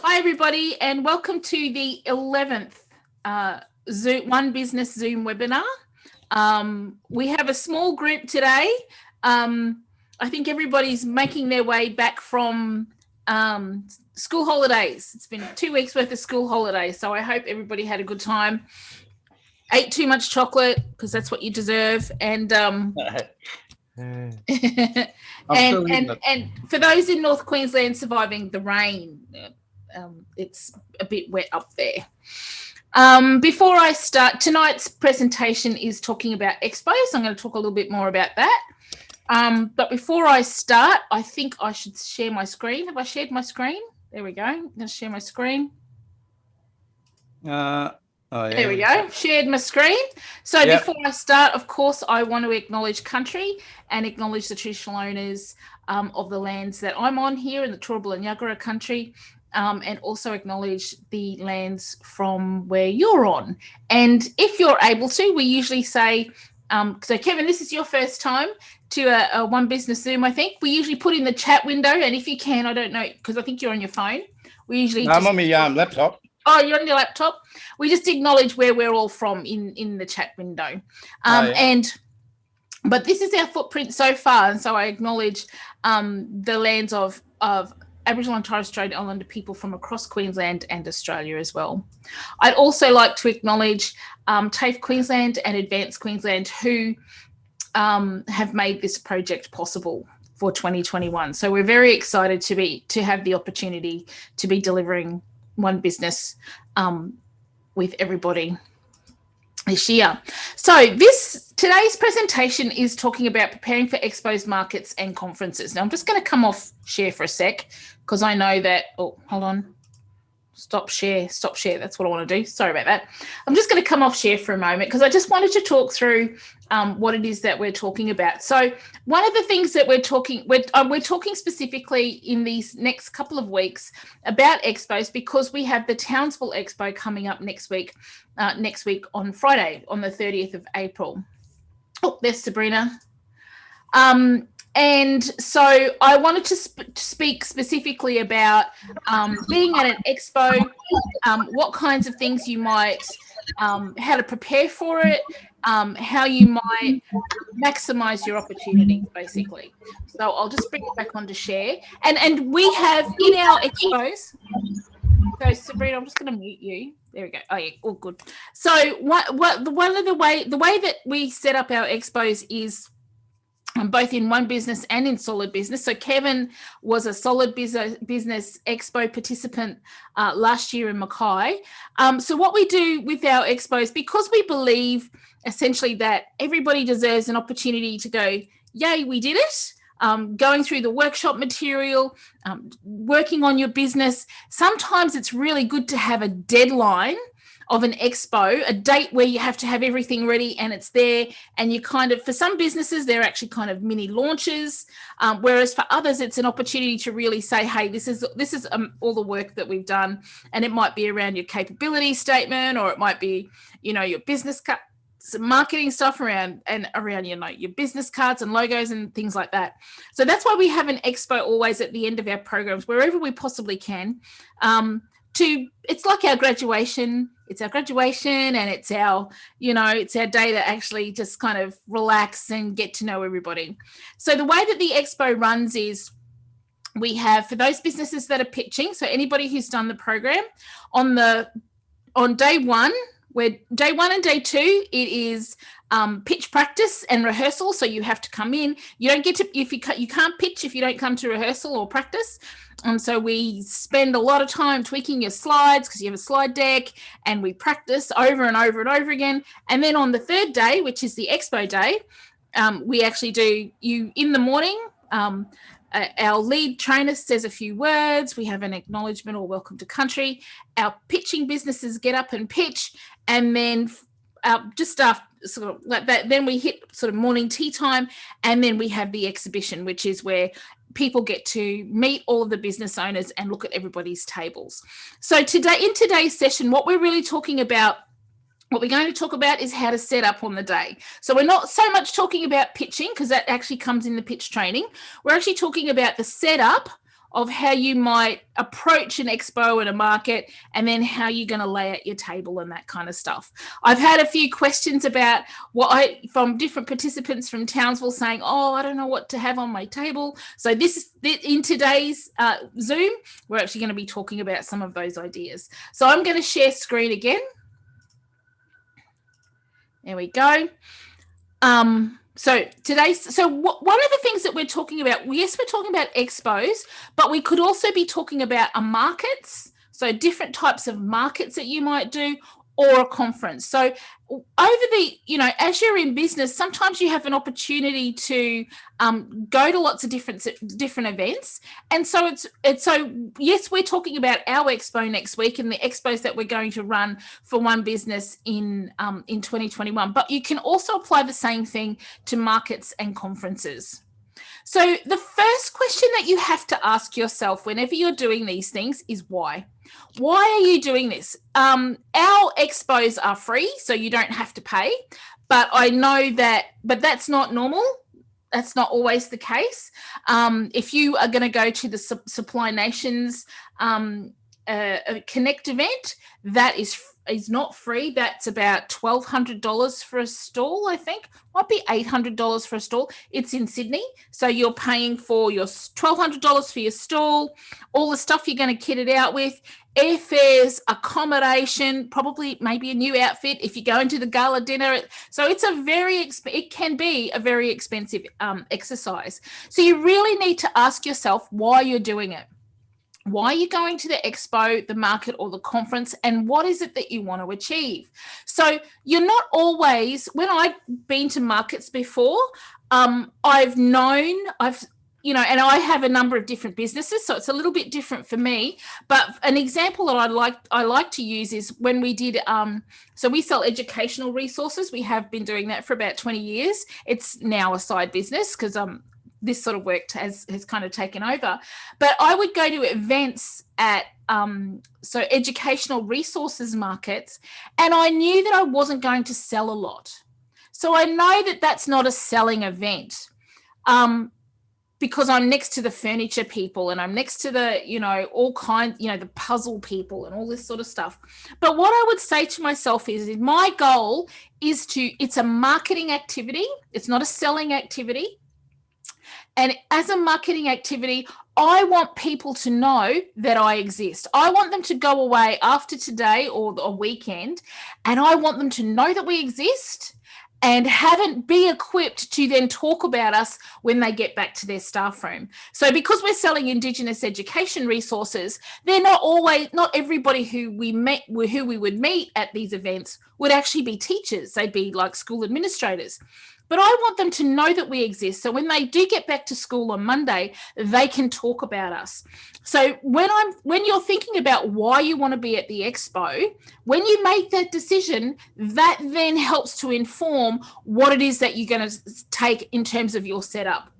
Hi, everybody, and welcome to the 11th One Business Zoom webinar. We have a small group today. I think everybody's making their way back from school holidays. It's been 2 weeks worth of school holidays, so I hope everybody had a good time. Ate too much chocolate because that's what you deserve, and and for those in North Queensland surviving the rain, it's a bit wet up there. Before I start, tonight's presentation is talking about Expos. I'm going to talk a little bit more about that. But before I start, I think I should share my screen. Have I shared my screen? There we go. I'm going to share my screen. There we go. Shared my screen. So before I start, of course, I want to acknowledge country and acknowledge the traditional owners of the lands that I'm on here in the Turrbal and Yagara country. And also acknowledge the lands from where you're on. And if you're able to, we usually say, so Kevin, this is your first time to a One Business Zoom, I think. We usually put in the chat window, and if you can, I don't know, because I think you're on your phone. We usually I'm on my laptop. Oh, you're on your laptop? We just acknowledge where we're all from in the chat window. But this is our footprint so far, and so I acknowledge the lands of Aboriginal and Torres Strait Islander people from across Queensland and Australia as well. I'd also like to acknowledge TAFE Queensland and Advanced Queensland who have made this project possible for 2021. So we're very excited to have the opportunity to be delivering One Business with everybody this year. So today's presentation is talking about preparing for expos, markets and conferences. Now I'm just going to come off share for a sec because I know that, hold on, stop share. That's what I want to do. Sorry about that. I'm just going to come off share for a moment because I just wanted to talk through what it is that we're talking about. So one of the things that we're talking specifically in these next couple of weeks about expos because we have the Townsville Expo coming up next week on Friday, on the 30th of April. Oh, there's Sabrina. And so I wanted to speak specifically about being at an expo, what kinds of things you might, how to prepare for it, how you might maximize your opportunities, basically. So I'll just bring it back on to share. And we have in our expos, so Sabrina, I'm just going to mute you. There we go. Oh yeah, all good. So the way that we set up our expos is both in One Business and in Solid Business. So Kevin was a Solid Business Expo participant last year in Mackay. So what we do with our expos, because we believe essentially that everybody deserves an opportunity to go, yay, we did it. Going through the workshop material, working on your business. Sometimes it's really good to have a deadline of an expo, a date where you have to have everything ready and it's there, and you kind of, for some businesses, they're actually kind of mini launches, whereas for others, it's an opportunity to really say, hey, this is all the work that we've done, and it might be around your capability statement, or it might be, your business card, some marketing stuff around your business cards and logos and things like that. So that's why we have an expo always at the end of our programs, wherever we possibly can. It's like our graduation. It's our graduation, and it's our day to actually just kind of relax and get to know everybody. So the way that the expo runs is we have, for those businesses that are pitching, so anybody who's done the program, on day one, where day one and day two, it is pitch practice and rehearsal. So you have to come in. You don't get to, you can't pitch if you don't come to rehearsal or practice. So we spend a lot of time tweaking your slides because you have a slide deck, and we practice over and over and over again. And then on the third day, which is the expo day, we actually do, in the morning, our lead trainer says a few words. We have an acknowledgement or welcome to country. Our pitching businesses get up and pitch, and then just after sort of like that, then we hit sort of morning tea time, and then we have the exhibition, which is where people get to meet all of the business owners and look at everybody's tables. So in today's session, what we're going to talk about is how to set up on the day. So we're not so much talking about pitching, because that actually comes in the pitch training. We're actually talking about the setup of how you might approach an expo and a market, and then how you're going to lay out your table and that kind of stuff. I've had a few questions about from different participants from Townsville saying, oh, I don't know what to have on my table. So in today's Zoom, we're actually going to be talking about some of those ideas. So I'm going to share screen again. There we go. One of the things that we're talking about, yes, we're talking about expos, but we could also be talking about markets, so different types of markets that you might do, or a conference. So as you're in business, sometimes you have an opportunity to go to lots of different events. And so yes, we're talking about our expo next week and the expos that we're going to run for One Business in 2021. But you can also apply the same thing to markets and conferences. So the first question that you have to ask yourself whenever you're doing these things is why? Why are you doing this? Our expos are free, so you don't have to pay. But I know but that's not normal. That's not always the case. If you are going to go to the Supply Nations Connect event, that is not free. That's about $1,200 for a stall, I think. Might be $800 for a stall. It's in Sydney. So you're paying for your $1,200 for your stall, all the stuff you're going to kit it out with, airfares, accommodation, probably maybe a new outfit if you go into the gala dinner. So it's it can be a very expensive exercise. So you really need to ask yourself why you're doing it. Why are you going to the expo, the market, or the conference, and what is it that you want to achieve? So you're not always, when I've been to markets before, and I have a number of different businesses, so it's a little bit different for me. But an example that I like to use is when we did, so we sell educational resources. We have been doing that for about 20 years. It's now a side business because this sort of work has kind of taken over. But I would go to events at educational resources markets, and I knew that I wasn't going to sell a lot. So I know that that's not a selling event because I'm next to the furniture people and I'm next to the, all kinds, the puzzle people and all this sort of stuff. But what I would say to myself is my goal is it's a marketing activity. It's not a selling activity. And as a marketing activity, I want people to know that I exist. I want them to go away after today or a weekend, and I want them to know that we exist and be equipped to then talk about us when they get back to their staff room. So because we're selling Indigenous education resources, they're not everybody who we would meet at these events would actually be teachers. They'd be like school administrators. But I want them to know that we exist. So when they do get back to school on Monday, they can talk about us. So when you're thinking about why you want to be at the expo, when you make that decision, that then helps to inform what it is that you're going to take in terms of your setup.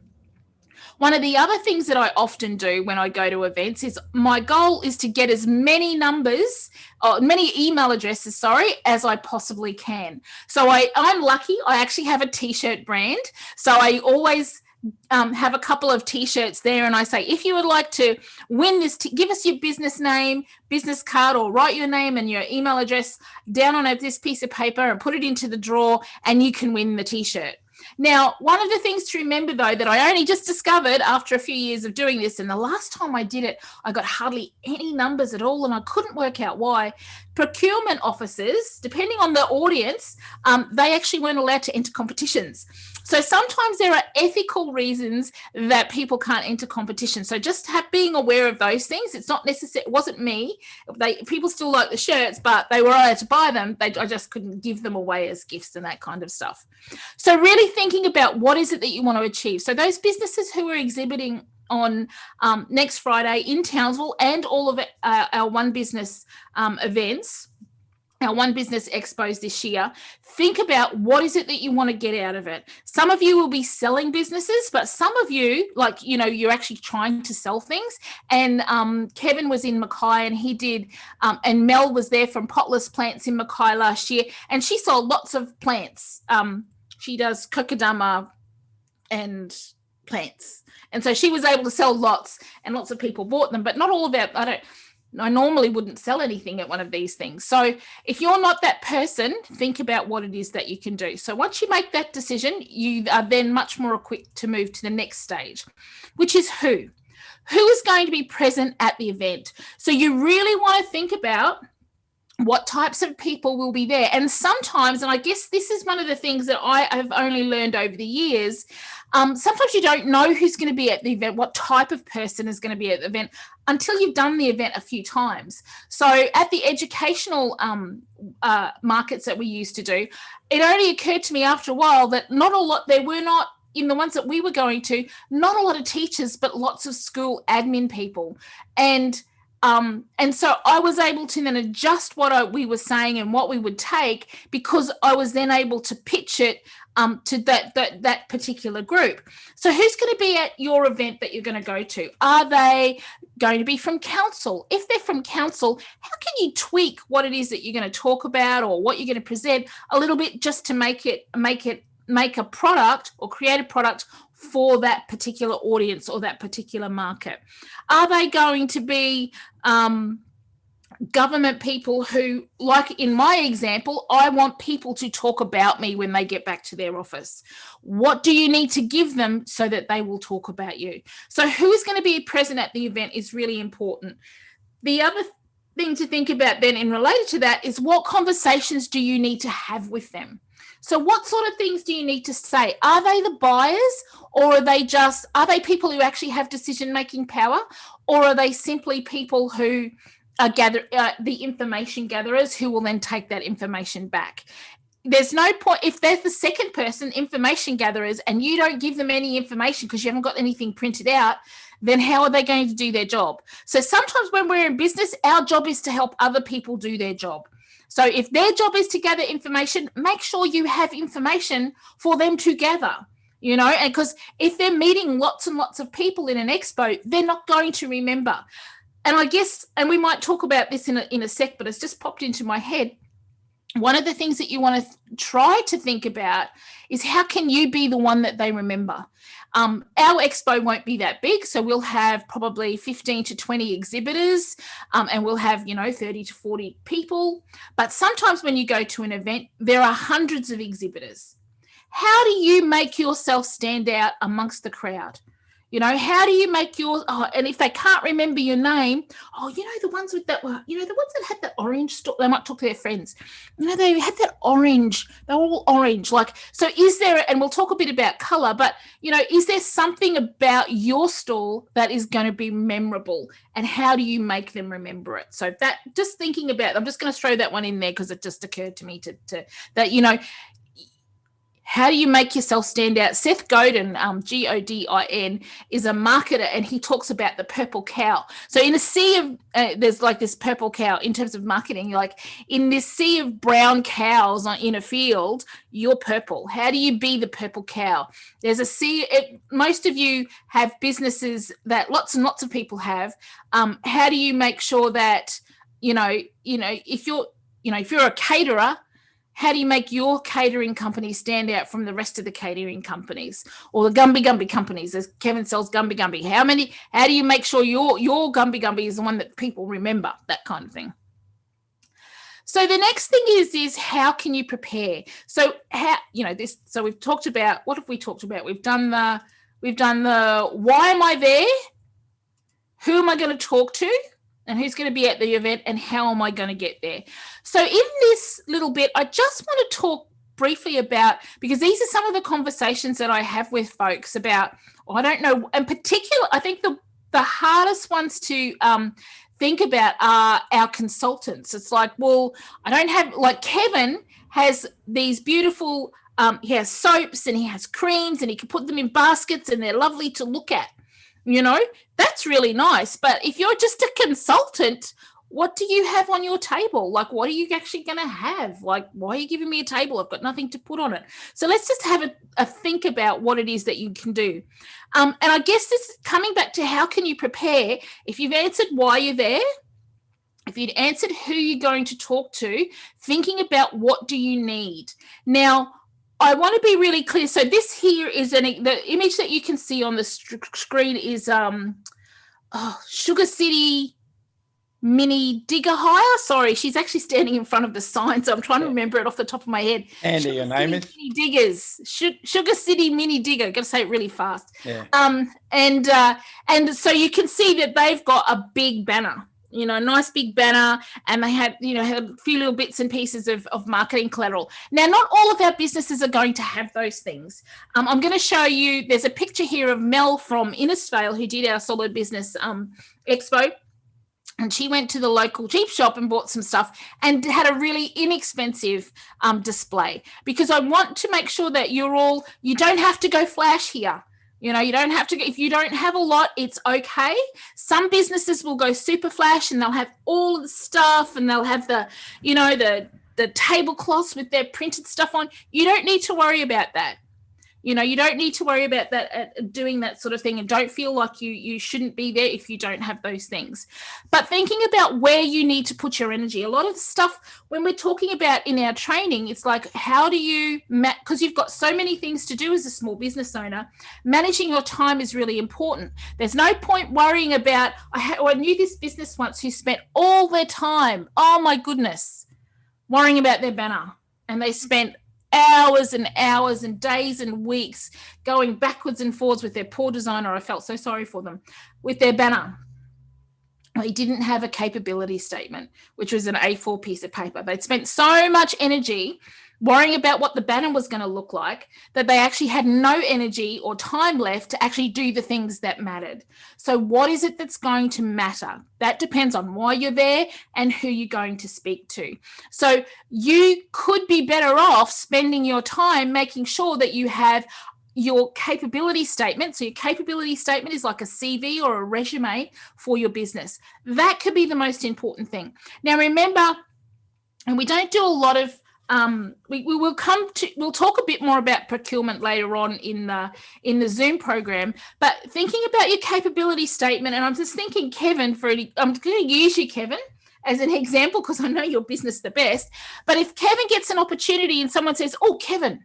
One of the other things that I often do when I go to events is my goal is to get as many email addresses, as I possibly can. So I'm lucky. I actually have a T-shirt brand. So I always have a couple of T-shirts there, and I say, if you would like to win this, give us your business name, business card, or write your name and your email address down on this piece of paper and put it into the drawer, and you can win the T-shirt. Now, one of the things to remember, though, that I only just discovered after a few years of doing this, and the last time I did it, I got hardly any numbers at all, and I couldn't work out why. Procurement officers, depending on the audience, they actually weren't allowed to enter competitions. So sometimes there are ethical reasons that people can't enter competition. So just being aware of those things. It's not necessary. It wasn't me. People still like the shirts, but they were allowed to buy them. I just couldn't give them away as gifts and that kind of stuff. So really thinking about what is it that you want to achieve. So those businesses who are exhibiting on next Friday in Townsville and all of our One Business events, our One Business Expos this year, think about what is it that you want to get out of it. Some of you will be selling businesses, but some of you, you're actually trying to sell things. And Kevin was in Mackay and he did, and Mel was there from Potless Plants in Mackay last year, and she sold lots of plants. She does kokedama and plants. And so she was able to sell lots, and lots of people bought them, but not all of our, I normally wouldn't sell anything at one of these things. So if you're not that person, think about what it is that you can do. So once you make that decision, you are then much more equipped to move to the next stage, which is who. Who is going to be present at the event? So you really want to think about what types of people will be there. And sometimes, and I guess this is one of the things that I have only learned over the years, sometimes you don't know who's going to be at the event, what type of person is going to be at the event, until you've done the event a few times. So at the educational markets that we used to do, it only occurred to me after a while that there were not, in the ones that we were going to, not a lot of teachers, but lots of school admin people. And so I was able to then adjust what we were saying and what we would take, because I was then able to pitch it to that particular group. So who's going to be at your event that you're going to go to? Are they going to be from council? If they're from council, how can you tweak what it is that you're going to talk about or what you're going to present a little bit, just to make a product or create a product for that particular audience or that particular market? Are they going to be government people who, like in my example, I want people to talk about me when they get back to their office? What do you need to give them so that they will talk about you? So who is going to be present at the event is really important. The other thing to think about then, in related to that, is what conversations do you need to have with them? So what sort of things do you need to say? Are they the buyers, or are they people who actually have decision-making power, or are they simply people who are the information gatherers who will then take that information back? There's no point if there's the second person, information gatherers, and you don't give them any information because you haven't got anything printed out, then how are they going to do their job? So sometimes when we're in business, our job is to help other people do their job. So if their job is to gather information, make sure you have information for them to gather, and because if they're meeting lots and lots of people in an expo, they're not going to remember. And I guess, and we might talk about this in a sec, but it's just popped into my head. One of the things that you want to try to think about is, how can you be the one that they remember? Our expo won't be that big, so we'll have probably 15 to 20 exhibitors, and we'll have 30 to 40 people. But sometimes when you go to an event, there are hundreds of exhibitors. How do you make yourself stand out amongst the crowd? How do you make and if they can't remember your name, the ones with that, the ones that had that orange store, they might talk to their friends. They had that orange, they're all orange. So is there, and we'll talk a bit about color, but, is there something about your stall that is going to be memorable, and how do you make them remember it? So that, just thinking about, I'm just going to throw that one in there because it just occurred to me to that, how do you make yourself stand out? Seth Godin, Godin, is a marketer, and he talks about the purple cow. So in a sea of, there's like this purple cow in terms of marketing, like in this sea of brown cows in a field, you're purple. How do you be the purple cow? There's a sea, most of you have businesses that lots and lots of people have. How do you make sure that, if you're a caterer, how do you make your catering company stand out from the rest of the catering companies, or the Gumby companies, as Kevin sells Gumby? How do you make sure your Gumby is the one that people remember, that kind of thing? So the next thing is how can you prepare? So so we've talked about, what have we talked about? We've done the why am I there? Who am I going to talk to? And who's going to be at the event, and how am I going to get there? So in this little bit, I just want to talk briefly about, because these are some of the conversations that I have with folks about, I don't know, in particular, I think the hardest ones to think about are our consultants. It's like, well, I don't have, like Kevin has these beautiful, he has soaps and he has creams, and he can put them in baskets and they're lovely to look at. That's really nice. But if you're just a consultant, what do you have on your table? Like, what are you actually going to have? Like, why are you giving me a table? I've got nothing to put on it. So let's just have a think about what it is that you can do. And I guess this is coming back to, how can you prepare? If you've answered why you're there, if you'd answered who you're going to talk to, thinking about what do you need. Now, I want to be really clear. So this here is the image that you can see on the screen is Sugar City Mini Digger Hire. Sorry, she's actually standing in front of the sign, so I'm trying to remember it off the top of my head. Andy, your name is? Mini Diggers. Sugar City Mini Digger. Got to say it really fast. Yeah. And so you can see that they've got a big banner. Nice big banner, and they have a few little bits and pieces of marketing collateral. Now, not all of our businesses are going to have those things. I'm going to show you, there's a picture here of Mel from Innisfail who did our Solid Business Expo, and she went to the local cheap shop and bought some stuff and had a really inexpensive display, because I want to make sure that you don't have to go flash here. You don't have to, if you don't have a lot, it's okay. Some businesses will go super flash and they'll have all of the stuff, and they'll have the tablecloths with their printed stuff on. You don't need to worry about that. You don't need to worry about that, doing that sort of thing, and don't feel like you shouldn't be there if you don't have those things. But thinking about where you need to put your energy. A lot of the stuff when we're talking about in our training, it's like, how do you, because you've got so many things to do as a small business owner, managing your time is really important. There's no point worrying about, I knew this business once who spent all their time, oh my goodness, worrying about their banner, and they spent hours and hours and days and weeks going backwards and forwards with their poor designer. I felt so sorry for them with their banner. They didn't have a capability statement, which was an A4 piece of paper. They'd spent so much energy worrying about what the banner was going to look like that they actually had no energy or time left to actually do the things that mattered. So what is it that's going to matter? That depends on why you're there and who you're going to speak to. So you could be better off spending your time making sure that you have your capability statement. So your capability statement is like a CV or a resume for your business. That could be the most important thing. Now remember, and we don't do a lot of we'll talk a bit more about procurement later on in the Zoom program, but thinking about your capability statement, and I'm just thinking, Kevin, I'm going to use you, Kevin, as an example, because I know your business the best. But if Kevin gets an opportunity and someone says, oh, Kevin,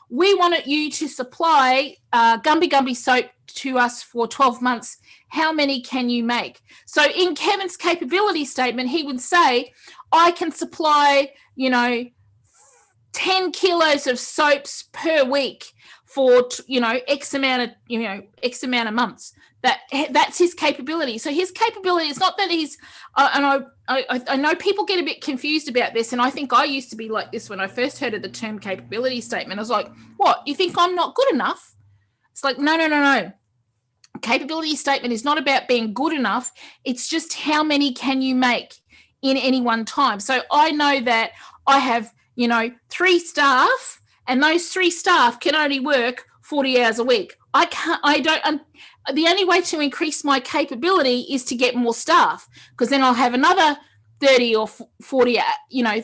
we wanted you to supply Gumby Gumby soap to us for 12 months. How many can you make? So in Kevin's capability statement, he would say, I can supply, 10 kilos of soaps per week for, X amount of months. That's his capability. So his capability is not that he's, and I know people get a bit confused about this, and I think I used to be like this when I first heard of the term capability statement. I was like, what, you think I'm not good enough? It's like, no. Capability statement is not about being good enough. It's just how many can you make in any one time. So I know that I have 3 staff, and those 3 staff can only work 40 hours a week. The only way to increase my capability is to get more staff, because then I'll have another 30 or 40,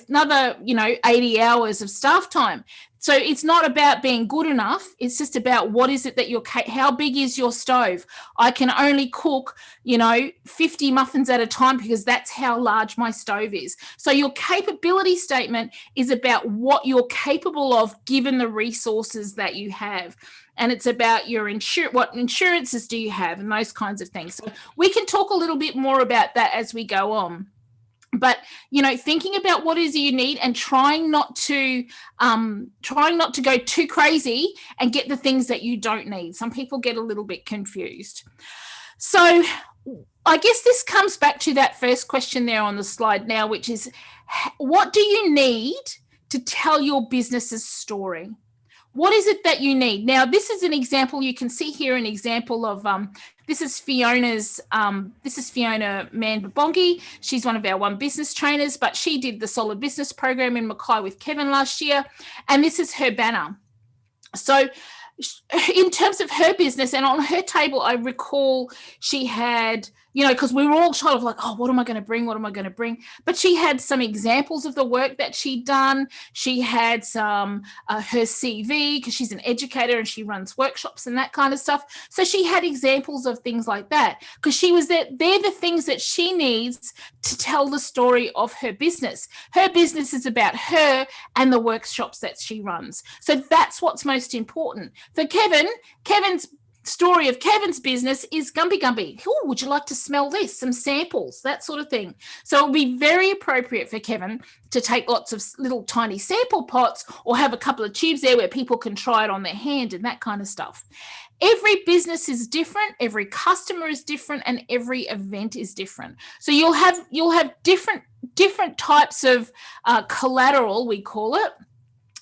another, 80 hours of staff time. So it's not about being good enough. It's just about what is it that how big is your stove? I can only cook, 50 muffins at a time, because that's how large my stove is. So your capability statement is about what you're capable of given the resources that you have. And it's about your what insurances do you have, and those kinds of things. So we can talk a little bit more about that as we go on. But, thinking about what is you need, and trying not to go too crazy and get the things that you don't need. Some people get a little bit confused. So I guess this comes back to that first question there on the slide now, which is, what do you need to tell your business's story? What is it that you need? Now, this is an example. You can see here an example of this is Fiona Manbabongi. She's one of our One Business trainers, but she did the Solid Business program in Mackay with Kevin last year, and this is her banner. So in terms of her business, and on her table, I recall she had because we were all sort of like, oh, what am I going to bring? What am I going to bring? But she had some examples of the work that she'd done. She had some, her CV, because she's an educator and she runs workshops and that kind of stuff. So she had examples of things like that, because she was there. They're the things that she needs to tell the story of her business. Her business is about her and the workshops that she runs. So that's what's most important. For Kevin's story of Kevin's business is Gumby Gumby. Oh, would you like to smell this? Some samples, that sort of thing. So it'll be very appropriate for Kevin to take lots of little tiny sample pots, or have a couple of tubes there where people can try it on their hand and that kind of stuff. Every business is different, every customer is different, and every event is different. So you'll have different types of collateral, we call it.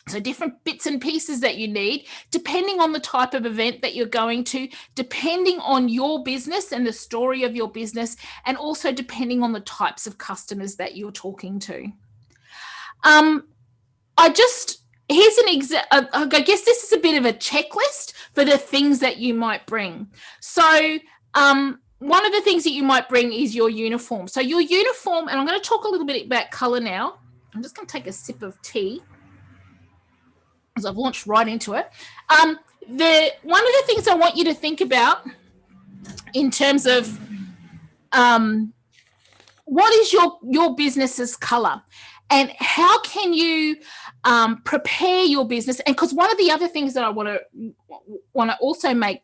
So different bits and pieces that you need, depending on the type of event that you're going to, depending on your business and the story of your business, and also depending on the types of customers that you're talking to. Here's I guess this is a bit of a checklist for the things that you might bring. So one of the things that you might bring is your uniform. So your uniform, and I'm going to talk a little bit about color now. I'm just going to take a sip of tea, because I've launched right into it. One of the things I want you to think about in terms of what is your business's color, and how can you prepare your business? And because one of the other things that I want to also make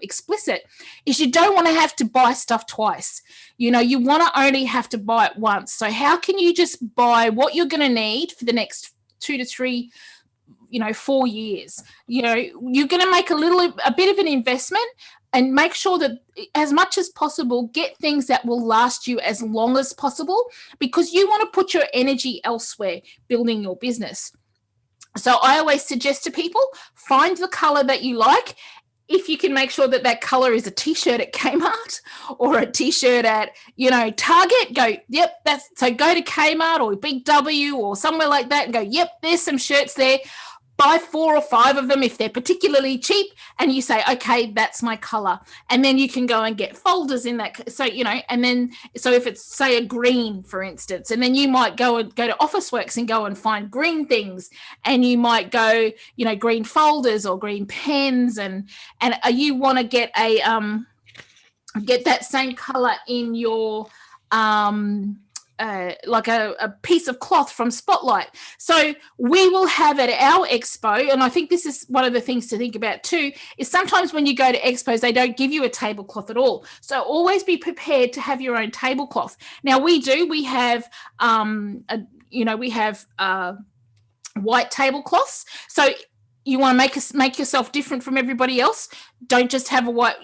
explicit is you don't want to have to buy stuff twice. You want to only have to buy it once. So how can you just buy what you're going to need for the next 2 to 3 4 years? You're going to make a bit of an investment, and make sure that as much as possible, get things that will last you as long as possible, because you want to put your energy elsewhere building your business. So I always suggest to people, find the color that you like. If you can make sure that color is a t-shirt at Kmart or a t-shirt at, Target, go to Kmart or Big W or somewhere like that and go, yep, there's some shirts there. Buy 4 or 5 of them if they're particularly cheap, and you say, okay, that's my color. And then you can go and get folders in that. So, and then, so if it's, say, a green, for instance, and then you might go to Officeworks and go and find green things, and you might go, green folders or green pens, and you want to get get that same color in your like a piece of cloth from Spotlight. So we will have at our expo, and I think this is one of the things to think about too, is sometimes when you go to expos, they don't give you a tablecloth at all. So always be prepared to have your own tablecloth. Now we have, white tablecloths. So you want to make yourself different from everybody else. Don't just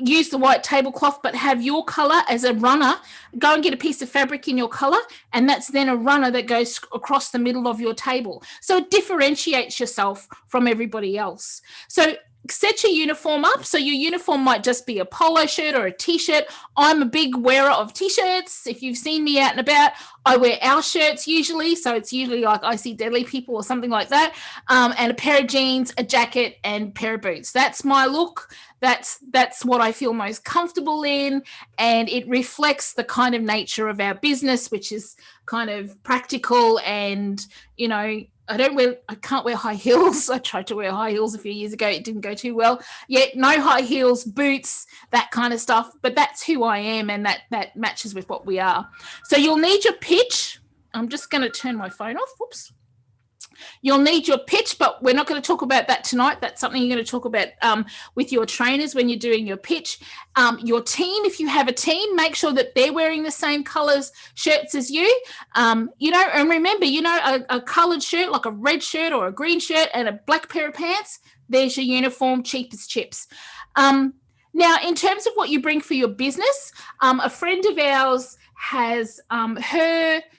use the white tablecloth, but have your color as a runner. Go and get a piece of fabric in your color, and that's then a runner that goes across the middle of your table. So it differentiates yourself from everybody else. So set your uniform up. So your uniform might just be a polo shirt or a t-shirt. I'm a big wearer of t-shirts. If you've seen me out and about, I wear our shirts usually. So it's usually like I See Deadly People or something like that. And a pair of jeans, a jacket, and a pair of boots. That's my look. That's what I feel most comfortable in. And it reflects the kind of nature of our business, which is kind of practical and, I can't wear high heels. I tried to wear high heels a few years ago. It didn't go too well. Yet no high heels, boots, that kind of stuff. But that's who I am, and that matches with what we are. So you'll need your pitch. I'm just going to turn my phone off. Whoops. You'll need your pitch, but we're not going to talk about that tonight. That's something you're going to talk about with your trainers when you're doing your pitch. Your team, if you have a team, make sure that they're wearing the same colors shirts as you. And remember, a colored shirt, like a red shirt or a green shirt and a black pair of pants, there's your uniform, cheap as chips. Now, in terms of what you bring for your business, a friend of ours has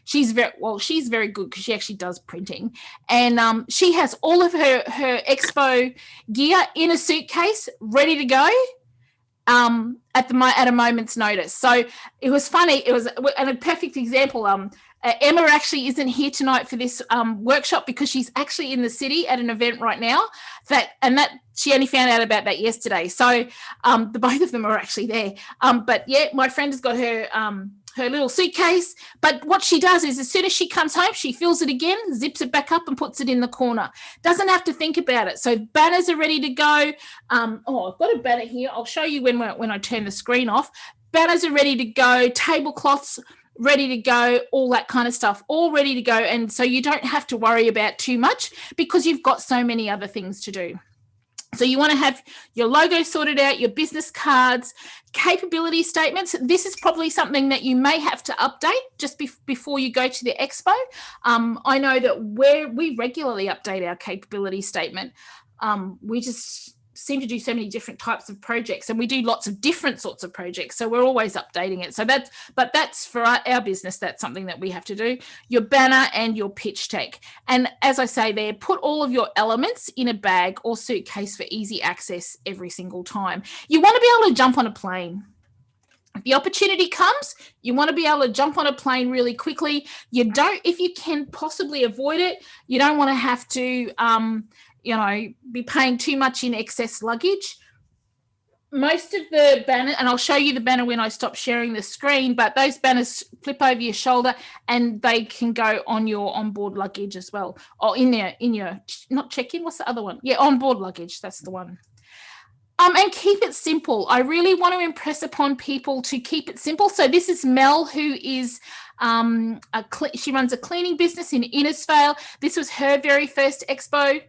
she's very good because she actually does printing, and she has all of her expo gear in a suitcase ready to go at a moment's notice. So it was funny. It was a perfect example. Emma actually isn't here tonight for this workshop because she's actually in the city at an event right now. That she only found out about that yesterday. So the both of them are actually there. But yeah, my friend has got her her little suitcase. But what she does is as soon as she comes home, she fills it again, zips it back up and puts it in the corner. Doesn't have to think about it. So banners are ready to go. I've got a banner here. I'll show you when I turn the screen off. Banners are ready to go. Tablecloths ready to go, all that kind of stuff, all ready to go. And so you don't have to worry about too much because you've got so many other things to do. So you want to have your logo sorted out, your business cards, capability statements. This is probably something that you may have to update just before you go to the expo. I know that we regularly update our capability statement. We just seem to do so many different types of projects, and we do lots of different sorts of projects, so we're always updating it. So that's for our business, that's something that we have to do. Your banner and your pitch deck, and as I say there, put all of your elements in a bag or suitcase for easy access every single time. You want to be able to jump on a plane. If the opportunity comes, you want to be able to jump on a plane really quickly. You don't, if you can possibly avoid it, you don't want to have to be paying too much in excess luggage. Most of the banners, and I'll show you the banner when I stop sharing the screen, but those banners flip over your shoulder and they can go on your onboard luggage as well, or in your not check-in, what's the other one? Yeah, onboard luggage, that's the one. And keep it simple. I really want to impress upon people to keep it simple. So this is Mel, who is she runs a cleaning business in Innisfail. This was her very first expo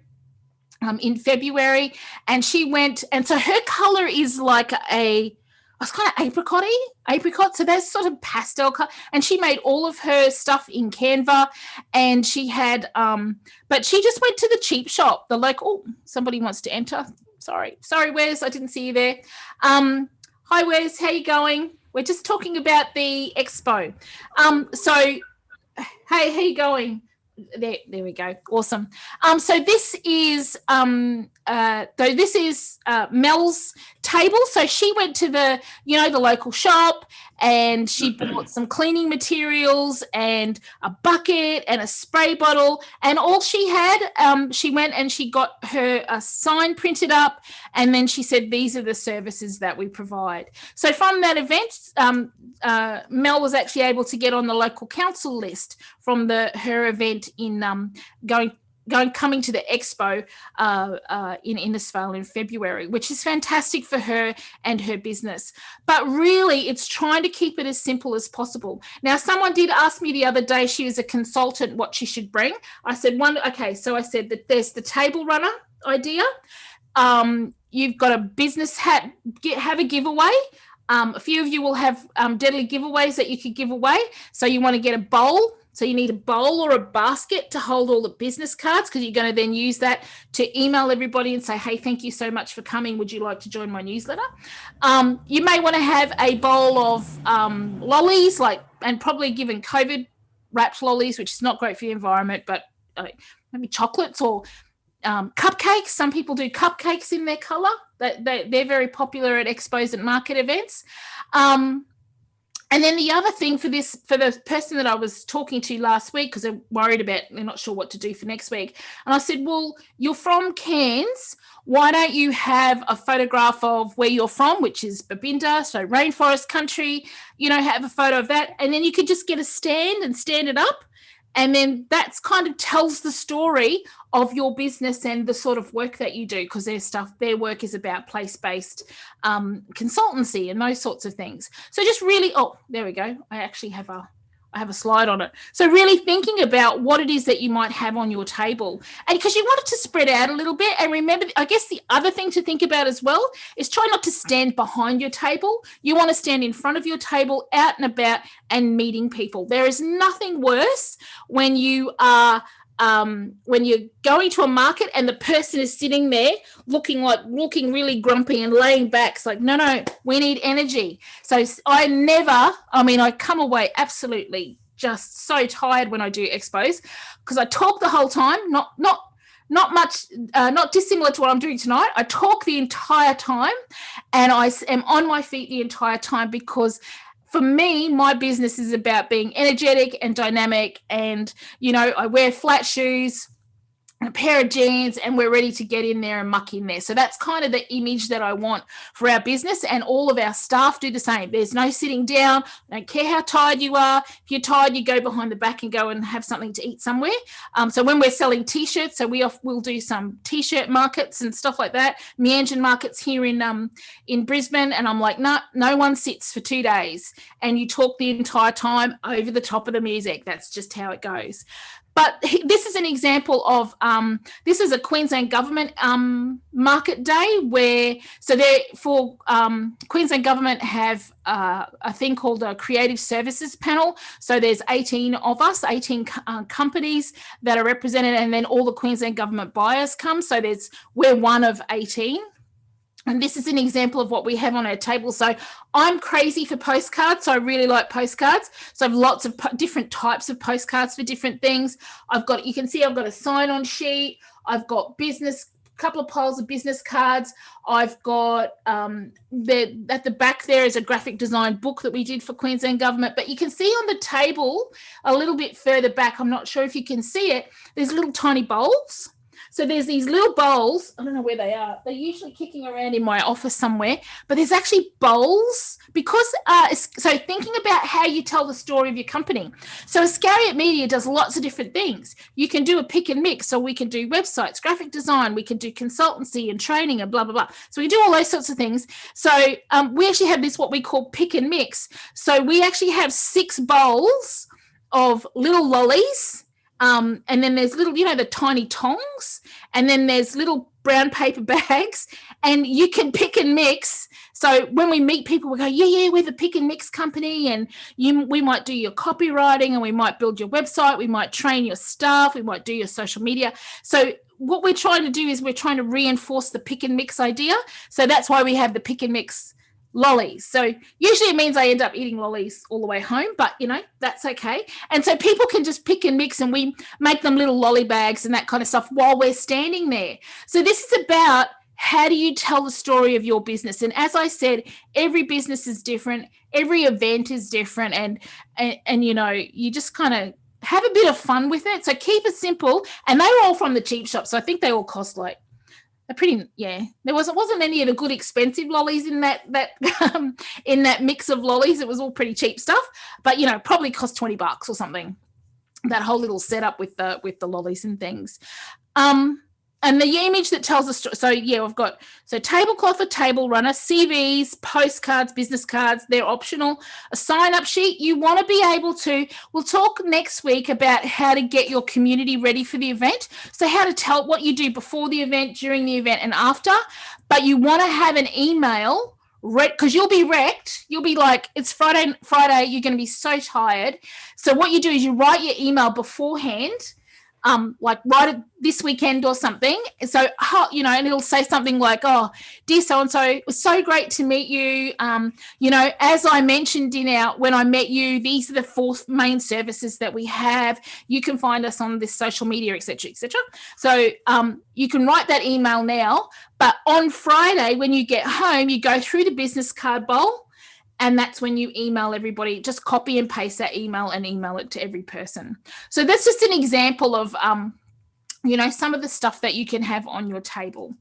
in February, and she went, and so her color is like it's kind of apricot, so there's sort of pastel color, and she made all of her stuff in Canva, and she had but she just went to the cheap shop, the local. Somebody wants to enter. Sorry, Wes, I didn't see you there. Hi Wes, how you going? We're just talking about the expo. So hey, how you going? There we go. Awesome. So this is Mel's table. So she went to the local shop, and she bought some cleaning materials and a bucket and a spray bottle, and all she had, she went and she got her a sign printed up, and then she said, these are the services that we provide. So from that event, Mel was actually able to get on the local council list from her event in coming to the expo in Innisfail in February, which is fantastic for her and her business. But really, it's trying to keep it as simple as possible. Now, someone did ask me the other day, she was a consultant, what she should bring. I said, so I said that there's the table runner idea. You've got a business hat, have a giveaway. A few of you will have deadly giveaways that you could give away. So you want to get a bowl. So you need a bowl or a basket to hold all the business cards, because you're going to then use that to email everybody and say, hey, thank you so much for coming. Would you like to join my newsletter? You may want to have a bowl of lollies, and probably given COVID, wrapped lollies, which is not great for the environment, but maybe chocolates or cupcakes. Some people do cupcakes in their colour. They're very popular at expos and market events. And then the other thing for the person that I was talking to last week, because they're worried about, they're not sure what to do for next week. And I said, well, you're from Cairns. Why don't you have a photograph of where you're from, which is Babinda, so rainforest country, have a photo of that. And then you could just get a stand and stand it up. And then that's kind of tells the story of your business and the sort of work that you do, because their work is about place-based consultancy and those sorts of things. So just really, there we go. I actually have a slide on it. So really thinking about what it is that you might have on your table, and because you want it to spread out a little bit. And remember, I guess the other thing to think about as well is try not to stand behind your table. You want to stand in front of your table, out and about, and meeting people. There is nothing worse when you are when you're going to a market and the person is sitting there looking really grumpy and laying back. It's like, no, we need energy. So I come away absolutely just so tired when I do expos, because I talk the whole time, not much, not dissimilar to what I'm doing tonight. I talk the entire time, and I am on my feet the entire time, because for me, my business is about being energetic and dynamic, and I wear flat shoes, a pair of jeans, and we're ready to get in there and muck in there. So that's kind of the image that I want for our business, and all of our staff do the same. There's no sitting down. I don't care how tired you are. If you're tired, you go behind the back and go and have something to eat somewhere. So when we're selling t-shirts, so we'll do some t-shirt markets and stuff like that, Meanjin markets here in Brisbane, and I'm like, no one sits for 2 days, and you talk the entire time over the top of the music. That's just how it goes. But this is an example of this is a Queensland government market day where, so for Queensland government have a thing called a creative services panel. So there's 18 of us, 18 companies that are represented, and then all the Queensland government buyers come. So we're one of 18. And this is an example of what we have on our table. So I'm crazy for postcards. So I really like postcards. So I have lots of different types of postcards for different things. You can see I've got a sign-on sheet. I've got couple of piles of business cards. I've got at the back there is a graphic design book that we did for Queensland government. But you can see on the table a little bit further back, I'm not sure if you can see it, there's little tiny bowls. So there's these little bowls. I don't know where they are. They're usually kicking around in my office somewhere, but there's actually bowls because, so thinking about how you tell the story of your company. So Iscariot Media does lots of different things. You can do a pick and mix. So we can do websites, graphic design, we can do consultancy and training and blah, blah, blah. So we do all those sorts of things. So we actually have this, what we call pick and mix. So we actually have 6 bowls of little lollies. And then there's little, the tiny tongs, and then there's little brown paper bags, and you can pick and mix. So when we meet people, we go, yeah, we're the pick and mix company, and we might do your copywriting, and we might build your website, we might train your staff, we might do your social media. So what we're trying to do is we're trying to reinforce the pick and mix idea. So that's why we have the pick and mix lollies. So usually it means I end up eating lollies all the way home, but that's okay. And so people can just pick and mix, and we make them little lolly bags and that kind of stuff while we're standing there. So this is about how do you tell the story of your business? And as I said, every business is different, every event is different, and you just kind of have a bit of fun with it. So keep it simple. And they were all from the cheap shop, so I think they all cost like there wasn't any of the good expensive lollies in that in that mix of lollies. It was all pretty cheap stuff, but probably cost $20 or something, that whole little setup with the lollies and things. And the image that tells the story. So we've got tablecloth or table runner, CVs, postcards, business cards. They're optional. A sign-up sheet. You want to be able to. We'll talk next week about how to get your community ready for the event. So how to tell what you do before the event, during the event, and after. But you want to have an email, because you'll be wrecked. You'll be like, it's Friday. You're going to be so tired. So what you do is you write your email beforehand. Like write it this weekend or something. So, and it'll say something like, oh, dear so-and-so, it was so great to meet you. As I mentioned when I met you, these are the 4 main services that we have. You can find us on this social media, et cetera, et cetera. So you can write that email now, but on Friday when you get home, you go through the business card bowl, and that's when you email everybody. Just copy and paste that email and email it to every person. So that's just an example of, some of the stuff that you can have on your table.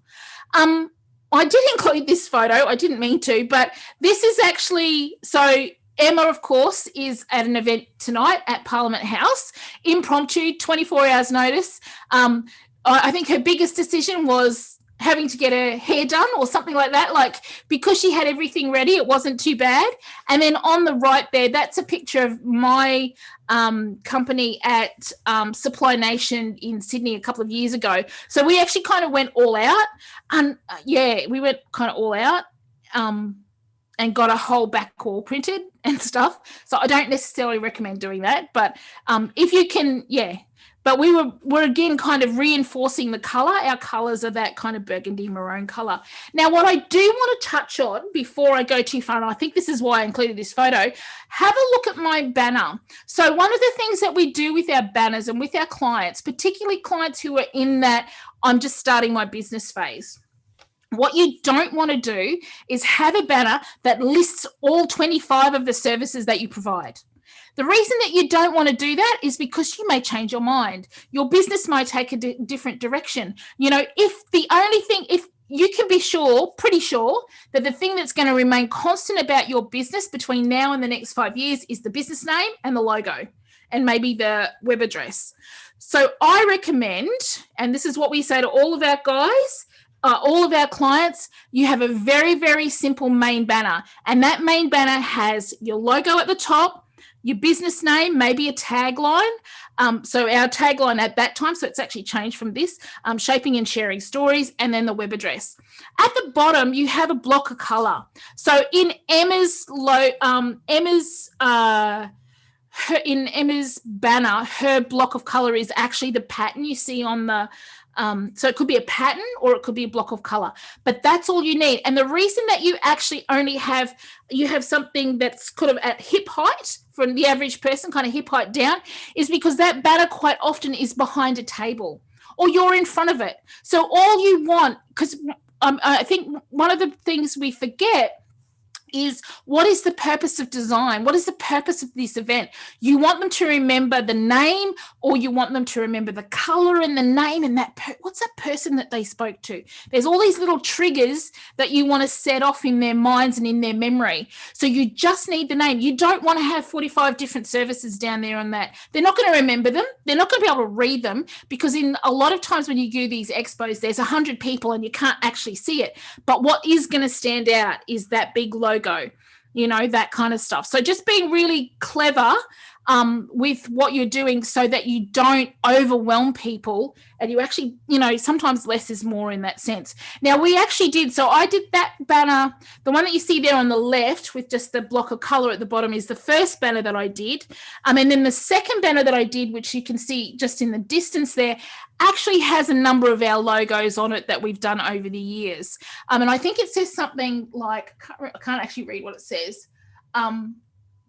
I did include this photo. I didn't mean to, but this is actually, so Emma, of course, is at an event tonight at Parliament House, impromptu, 24 hours notice. I think her biggest decision was having to get her hair done or something like that, because she had everything ready, it wasn't too bad. And then on the right there, that's a picture of my company at Supply Nation in Sydney a couple of years ago. So we actually kind of went all out, and we went kind of all out and got a whole back wall printed and stuff. So I don't necessarily recommend doing that, but if you can, But we're again kind of reinforcing the colour. Our colours are that kind of burgundy maroon colour. Now, what I do want to touch on before I go too far, and I think this is why I included this photo, have a look at my banner. So one of the things that we do with our banners and with our clients, particularly clients who are in that I'm just starting my business phase, What you don't want to do is have a banner that lists all 25 of the services that you provide. The reason that you don't want to do that is because you may change your mind. Your business might take a different direction. You know, if you can be pretty sure that the thing that's going to remain constant about your business between now and the next 5 years is the business name and the logo and maybe the web address. So I recommend, and this is what we say to all of our guys, all of our clients, you have a very, very simple main banner. And that main banner has your logo at the top, your business name, maybe a tagline. So our tagline at that time, so it's actually changed from this, shaping and sharing stories, and then the web address. At the bottom, you have a block of color. So in Emma's banner, her block of color is actually the pattern you see on the so it could be a pattern or it could be a block of color, but that's all you need. And the reason that you actually only have something that's kind of at hip height for the average person, kind of hip height down, is because that banner quite often is behind a table or you're in front of it. So all you want, because I think one of the things we forget is, what is the purpose of design? What is the purpose of this event? You want them to remember the name, or you want them to remember the color and the name and what's that person that they spoke to? There's all these little triggers that you want to set off in their minds and in their memory. So you just need the name. You don't want to have 45 different services down there on that. They're not going to remember them. They're not going to be able to read them, because in a lot of times when you do these expos, there's 100 people and you can't actually see it. But what is going to stand out is that big logo, you know, that kind of stuff. So just being really clever with what you're doing so that you don't overwhelm people, and you actually, you know, sometimes less is more in that sense. Now we actually did, so I did that banner, the one that you see there on the left with just the block of color at the bottom is the first banner that I did. And then the second banner that I did, which you can see just in the distance there, actually has a number of our logos on it that we've done over the years. And I think it says something like, I can't actually read what it says.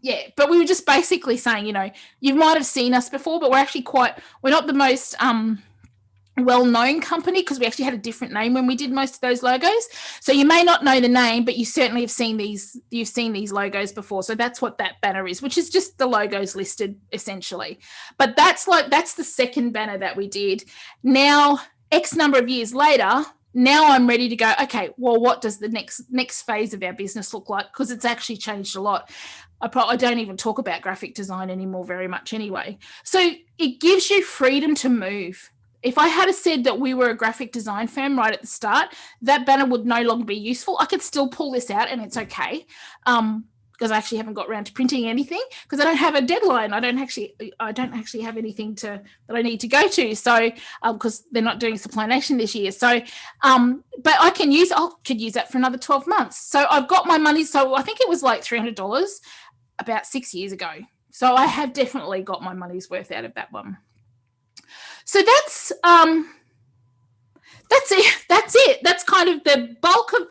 Yeah, but we were just basically saying, you know, you might have seen us before, but we're not the most well-known company, because we actually had a different name when we did most of those logos. So you may not know the name, but you certainly have seen you've seen these logos before. So that's what that banner is, which is just the logos listed essentially. But that's the second banner that we did. Now, X number of years later, now I'm ready to go, okay, well, what does the next phase of our business look like? Because it's actually changed a lot. I don't even talk about graphic design anymore very much anyway. So it gives you freedom to move. If I had said that we were a graphic design firm right at the start, that banner would no longer be useful. I could still pull this out and it's okay, because I actually haven't got around to printing anything, because I don't have a deadline. I don't actually have anything that I need to go to. So because they're not doing Supply Nation this year. So but I could use that for another 12 months. So I've got my money. So I think it was like $300 about 6 years ago. So I have definitely got my money's worth out of that one. So that's it. That's kind of the bulk of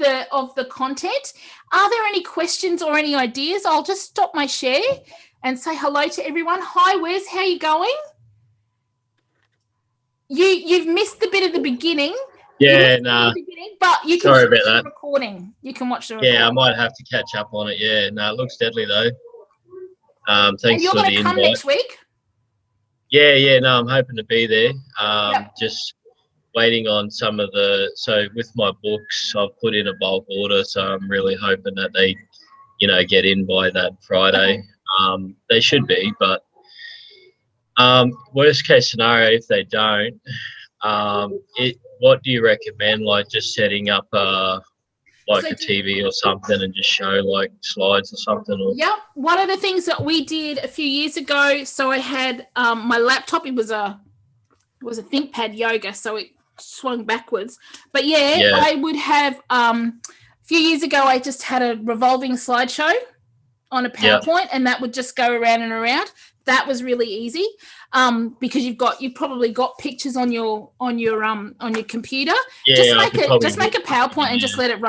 the content. Are there any questions or any ideas? I'll just stop my share and say hello to everyone. Hi, Wes, how are you going? You've missed the bit at the beginning. Yeah, no. But you can watch the recording. You can watch the recording. Yeah, I might have to catch up on it. Yeah, no, it looks deadly though. Thanks and you're for the invite. You're going to come next week? Yeah, no, I'm hoping to be there. Just waiting on some of so with my books, I've put in a bulk order, so I'm really hoping that they, get in by that Friday. Okay. They should be, but worst case scenario, if they don't, what do you recommend? Like just setting up a TV or something and just show like slides or something? Or? Yep. One of the things that we did a few years ago, so I had my laptop, it was a ThinkPad Yoga, so it swung backwards. But I would have a few years ago, I just had a revolving slideshow on a PowerPoint, and that would just go around and around. That was really easy because you've probably got pictures on your computer. Yeah, just make a PowerPoint and just let it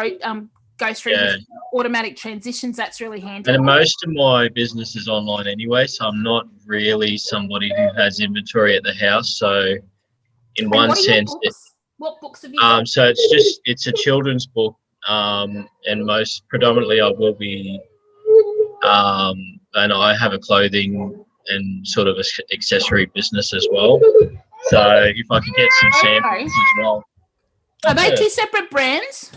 go through with automatic transitions. That's really handy. And most of my business is online anyway, so I'm not really somebody who has inventory at the house. So in one sense, What books have you got? So it's a children's book, and most predominantly I will be, and I have a clothing and sort of accessory business as well. So if I could get some samples as well. Are they two separate brands?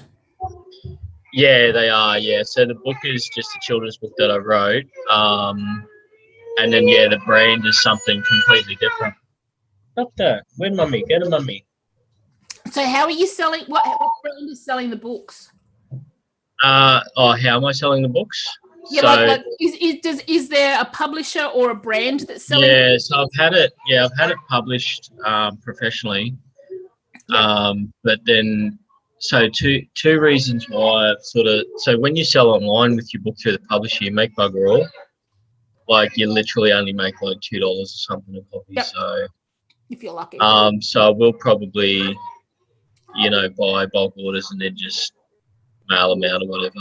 Yeah, they are. Yeah. So the book is just a children's book that I wrote, and then the brand is something completely different. What the? Where's mummy? Get a mummy. So how are you selling? What brand is selling the books? How am I selling the books? Yeah, so, is there a publisher or a brand that's selling? Yeah, so I've had it published professionally. But then so two reasons why I've so when you sell online with your book through the publisher, you make bugger all. Like you literally only make like $2 or something a copy. Yep. So if you're lucky. So I will probably, buy bulk orders and then just mail them out or whatever.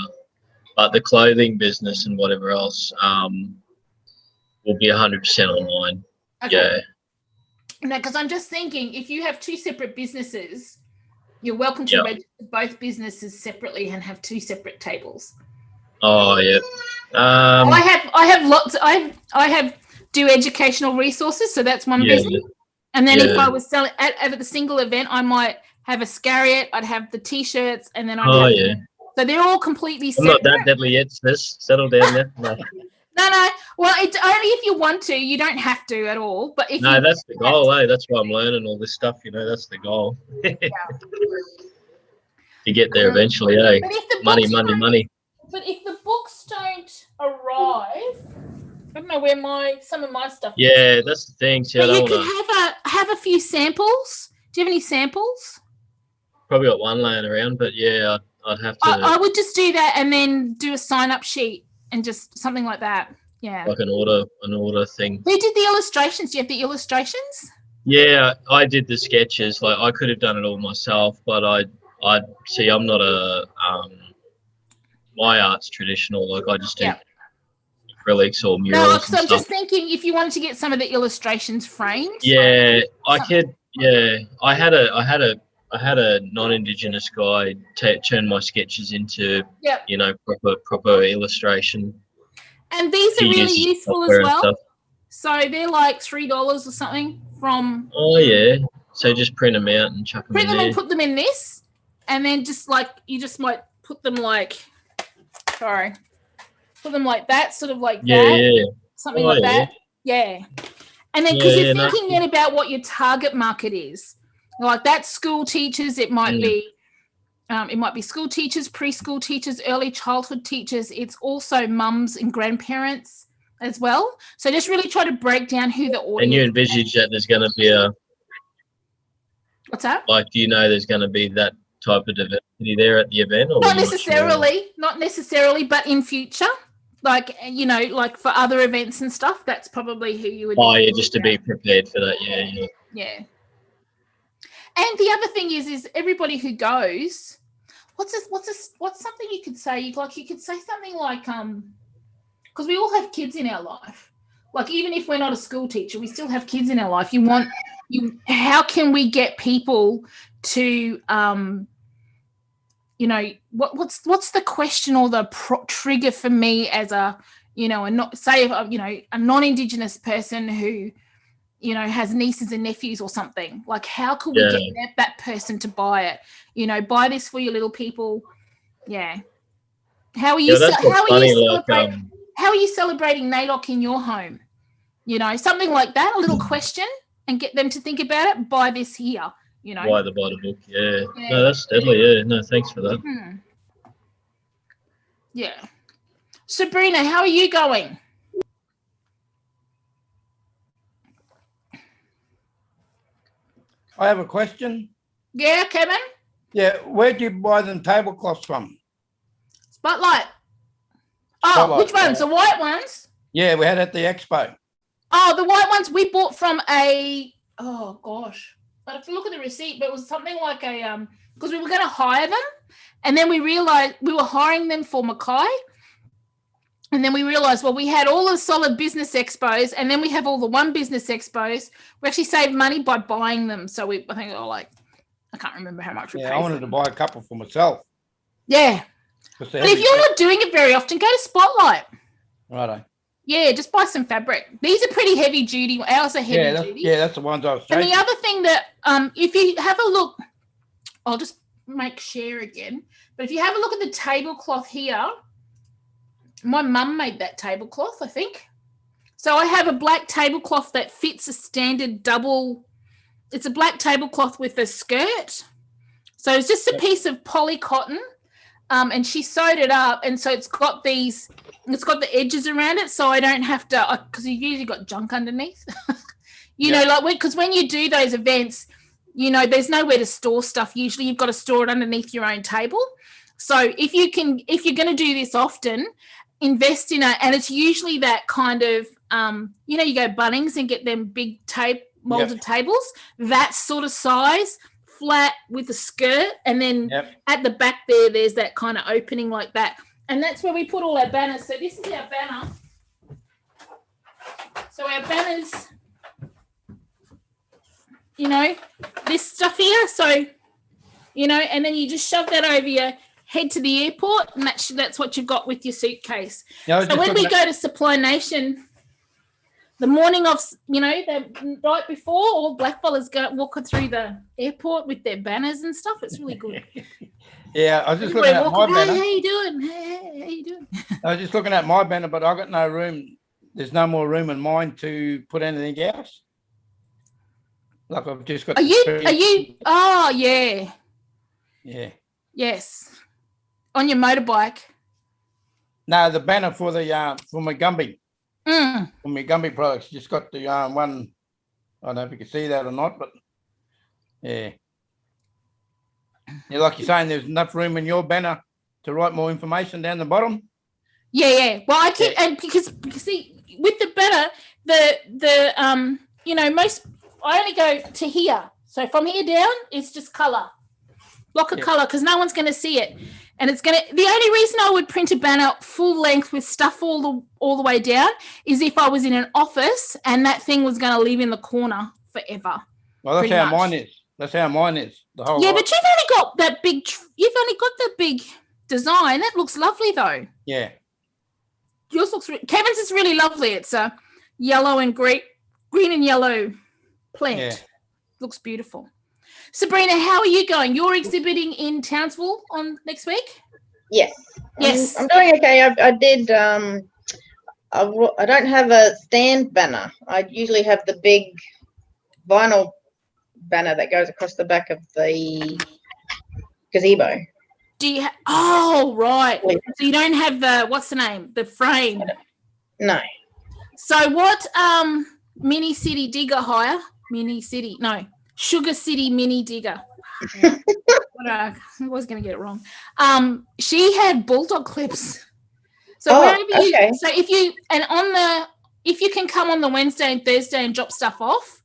But the clothing business and whatever else will be 100% online. Okay. Yeah. No, because I'm just thinking, if you have two separate businesses, you're welcome to register both businesses separately and have two separate tables. Oh yeah. I have lots. I have do educational resources, so that's one business. And then if I was selling at the single event, I might have a Scariot, I'd have the T-shirts, and then I'd have so they're all completely separate. I'm not that deadly yet, sis. Settle down there. No. No. Well, it's only if you want to. You don't have to at all. But if that's the goal, That's why I'm learning all this stuff. That's the goal. To get there eventually, But if the money. But if the books don't arrive, I don't know where some of my stuff. Yeah, that's the thing. So you could have a few samples. Do you have any samples? Probably got one laying around, but yeah, I'd have to. I would just do that and then do a sign-up sheet and just something like that. Yeah. Like an order thing. Who did the illustrations? Do you have the illustrations? Yeah, I did the sketches. Like I could have done it all myself, but I see. I'm not my art's traditional. Like I just do acrylics or murals. No, so I'm just thinking if you wanted to get some of the illustrations framed. Yeah, I could. Yeah, I had a non-Indigenous guy turn my sketches into proper illustration. And these are really useful as well. So they're like $3 or something from. Oh yeah. So just print them out and chuck them in there. And put them in this, and then just like you just might put them like. Put them like that, sort of like that, something like that. Yeah. And then because you're thinking then about what your target market is, like that's school teachers. It might be school teachers, preschool teachers, early childhood teachers. It's also mums and grandparents as well. So just really try to break down who the audience. And you envisage that there's going to be What's that? Like, do you know there's going to be that type of diversity there at the event? Or not necessarily, but in future, like like for other events and stuff, that's probably who you would. Oh yeah, just to be prepared for that. Yeah. And the other thing is everybody who goes, what's something you could say? Like you could say something like because we all have kids in our life. Like even if we're not a school teacher, we still have kids in our life. How can we get people to what's the question or the trigger for me as a a non-Indigenous person who has nieces and nephews or something, like how could we get that person to buy it, buy this for your little people. How are you celebrating NAIDOC in your home, something like that, a little question, and get them to think about it. Buy this here. Buy the book. Yeah. No, that's deadly. Yeah. No, thanks for that. Yeah. Sabrina, how are you going? I have a question. Yeah, Kevin? Yeah, where'd you buy them tablecloths from? Spotlight. Oh, Spotlight. Which ones? The white ones? Yeah, we had at the expo. Oh, the white ones we bought from but if you look at the receipt, but it was something like because we were going to hire them, and then we realized we were hiring them for Mackay, and then we realized, well, we had all the solid business expos, and then we have all the one business expos. We actually saved money by buying them, so I think I can't remember how much we paid. I wanted to buy a couple for myself. Yeah. But if you're not doing it very often, go to Spotlight. Righto. Yeah, just buy some fabric. These are pretty heavy duty. Ours are heavy duty. Yeah, that's the ones I was And chasing. the other thing that, if you have a look, I'll just make share again. But if you have a look at the tablecloth here, my mum made that tablecloth, I think. So I have a black tablecloth that fits a standard double. It's a black tablecloth with a skirt. So it's just a piece of poly cotton. And she sewed it up, and so it's got the edges around it, so I don't have to, because you've usually got junk underneath. Because when you do those events, there's nowhere to store stuff. Usually you've got to store it underneath your own table. So if you're going to do this often, invest in it. And it's usually that kind of, you go Bunnings and get them big molded tables, that sort of size, flat with a skirt, and then at the back there's that kind of opening like that, and that's where we put all our banners. So this is our banner. So our banners, this stuff here, so and then you just shove that over your head to the airport, and that's what you've got with your suitcase. So when we go to Supply Nation, the morning of, the night before, all blackfellas go walking through the airport with their banners and stuff. It's really good. Yeah, I was just looking at my banner. Hey, how you doing? Hey, how you doing? I was just looking at my banner, but I got no room. There's no more room in mine to put anything else. Like I've just got. Are you? Oh yeah. Yeah. Yes. On your motorbike. No, the banner for my Gumby. Mm. For my Gumby products, just got the one. I don't know if you can see that or not, but yeah. Yeah, like you're saying, there's enough room in your banner to write more information down the bottom. Yeah. Well, I keep and because see with the banner, most I only go to here. So from here down, it's just colour, block of colour, because no one's going to see it. And it's going to, the only reason I would print a banner full length with stuff all the way down is if I was in an office and that thing was going to live in the corner forever. Well, that's how mine is. That's how mine is. The whole lot. But you've only got that big, design. That looks lovely though. Yeah. Yours looks, Kevin's is really lovely. It's a yellow and green and yellow plant. Yeah. Looks beautiful. Sabrina, how are you going? You're exhibiting in Townsville on next week? Yes. Yes. I'm doing okay. I did, I don't have a stand banner. I usually have the big vinyl banner that goes across the back of the gazebo. Do you oh, right. So you don't have the, what's the name? The frame? No. So what Mini City Digger hire? Sugar City Mini Digger. I was going to get it wrong. She had bulldog clips. So if you can come on the Wednesday and Thursday and drop stuff off,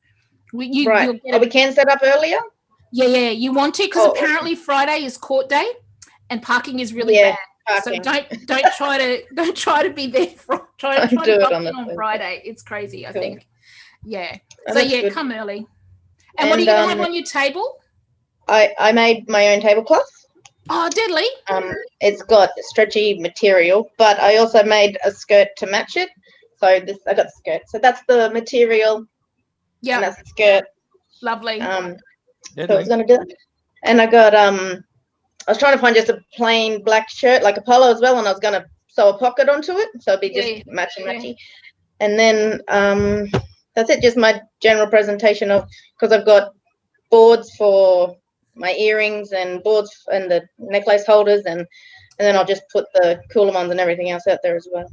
we can set up earlier. Yeah, you want to, because apparently Friday is court day, and parking is really bad. Parking. So don't try to be there. Try to do it on Friday. It's crazy. I think. Yeah. So come early. And what are you going to have on your table? I made my own tablecloth. Oh, deadly. It's got stretchy material, but I also made a skirt to match it. So I got the skirt. So that's the material. Yeah. That's the skirt. Lovely. So I was going to do that. And I got, I was trying to find just a plain black shirt, like a polo as well, and I was going to sew a pocket onto it. So it'd be just matchy. And then that's it, just my general presentation of, because I've got boards for my earrings and boards and the necklace holders, and then I'll just put the cooler ones and everything else out there as well.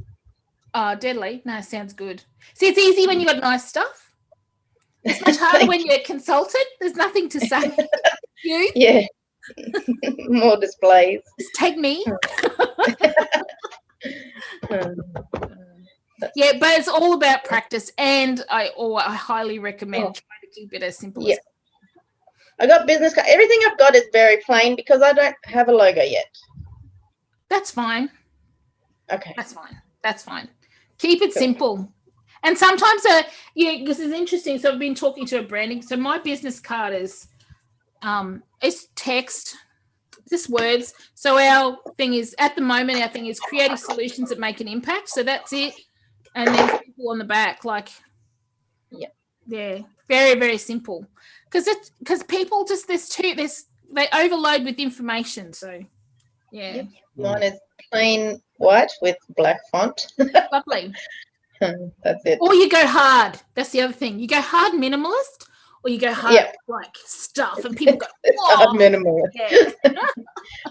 Oh, deadly. No, sounds good. See, it's easy when you got nice stuff. It's much harder when you're consulted. There's nothing to say. You? Yeah. More displays. Just take me. Yeah, but it's all about practice, and I highly recommend trying to keep it as simple as possible. I got business card. Everything I've got is very plain because I don't have a logo yet. That's fine. Okay. That's fine. Keep it simple. And sometimes, because it's interesting. So I've been talking to a branding. So my business card is It's text, just words. So our thing is, at the moment, our thing is creative solutions that make an impact. So that's it. And then people on the back, like, yeah, very, very simple. Because people just, they overload with information. So, yeah. Mine is plain white with black font. Lovely. That's it. Or you go hard. That's the other thing. You go hard minimalist, or you go hard like stuff, and people go, "Whoa." Hard minimalist. Yeah.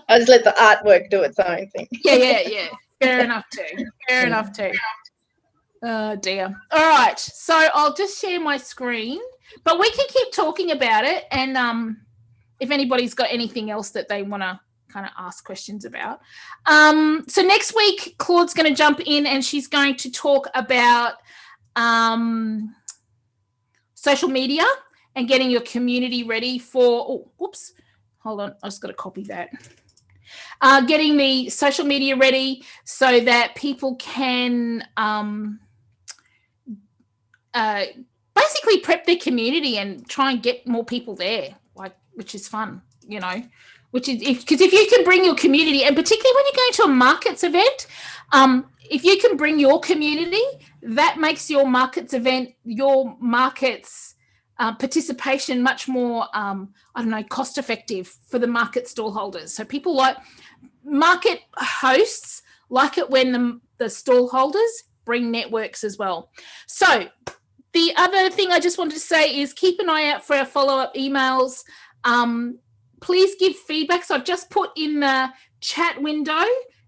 I just let the artwork do its own thing. Yeah. Fair enough too. Oh dear. All right. So I'll just share my screen, but we can keep talking about it, and if anybody's got anything else that they want to kind of ask questions about. So next week, Claude's going to jump in and she's going to talk about social media and getting your community ready for, hold on, I just got to copy that. Getting the social media ready so that people can basically prep their community and try and get more people there, which is fun, because if you can bring your community, and particularly when you're going to a markets event, if you can bring your community, that makes your markets event, your markets participation much more, cost effective for the market stall holders. So people like market hosts like it when the stall holders bring networks as well. So the other thing I just wanted to say is keep an eye out for our follow-up emails. Please give feedback. So I've just put in the chat window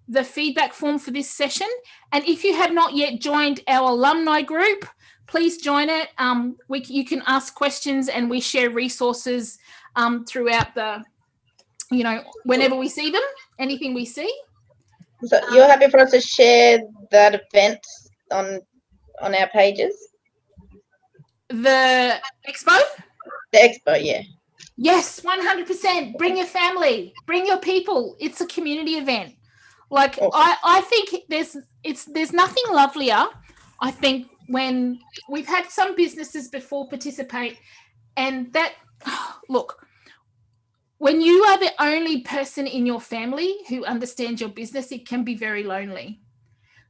the feedback form for this session. And if you have not yet joined our alumni group, please join it. You can ask questions and we share resources throughout whenever we see them, anything we see. So you're happy for us to share that event on our pages? The expo? The expo, yeah. Yes, 100%. Bring your family, bring your people. It's a community event. Like awesome. I think there's nothing lovelier. I think when we've had some businesses before participate, and that look, when you are the only person in your family who understands your business, it can be very lonely.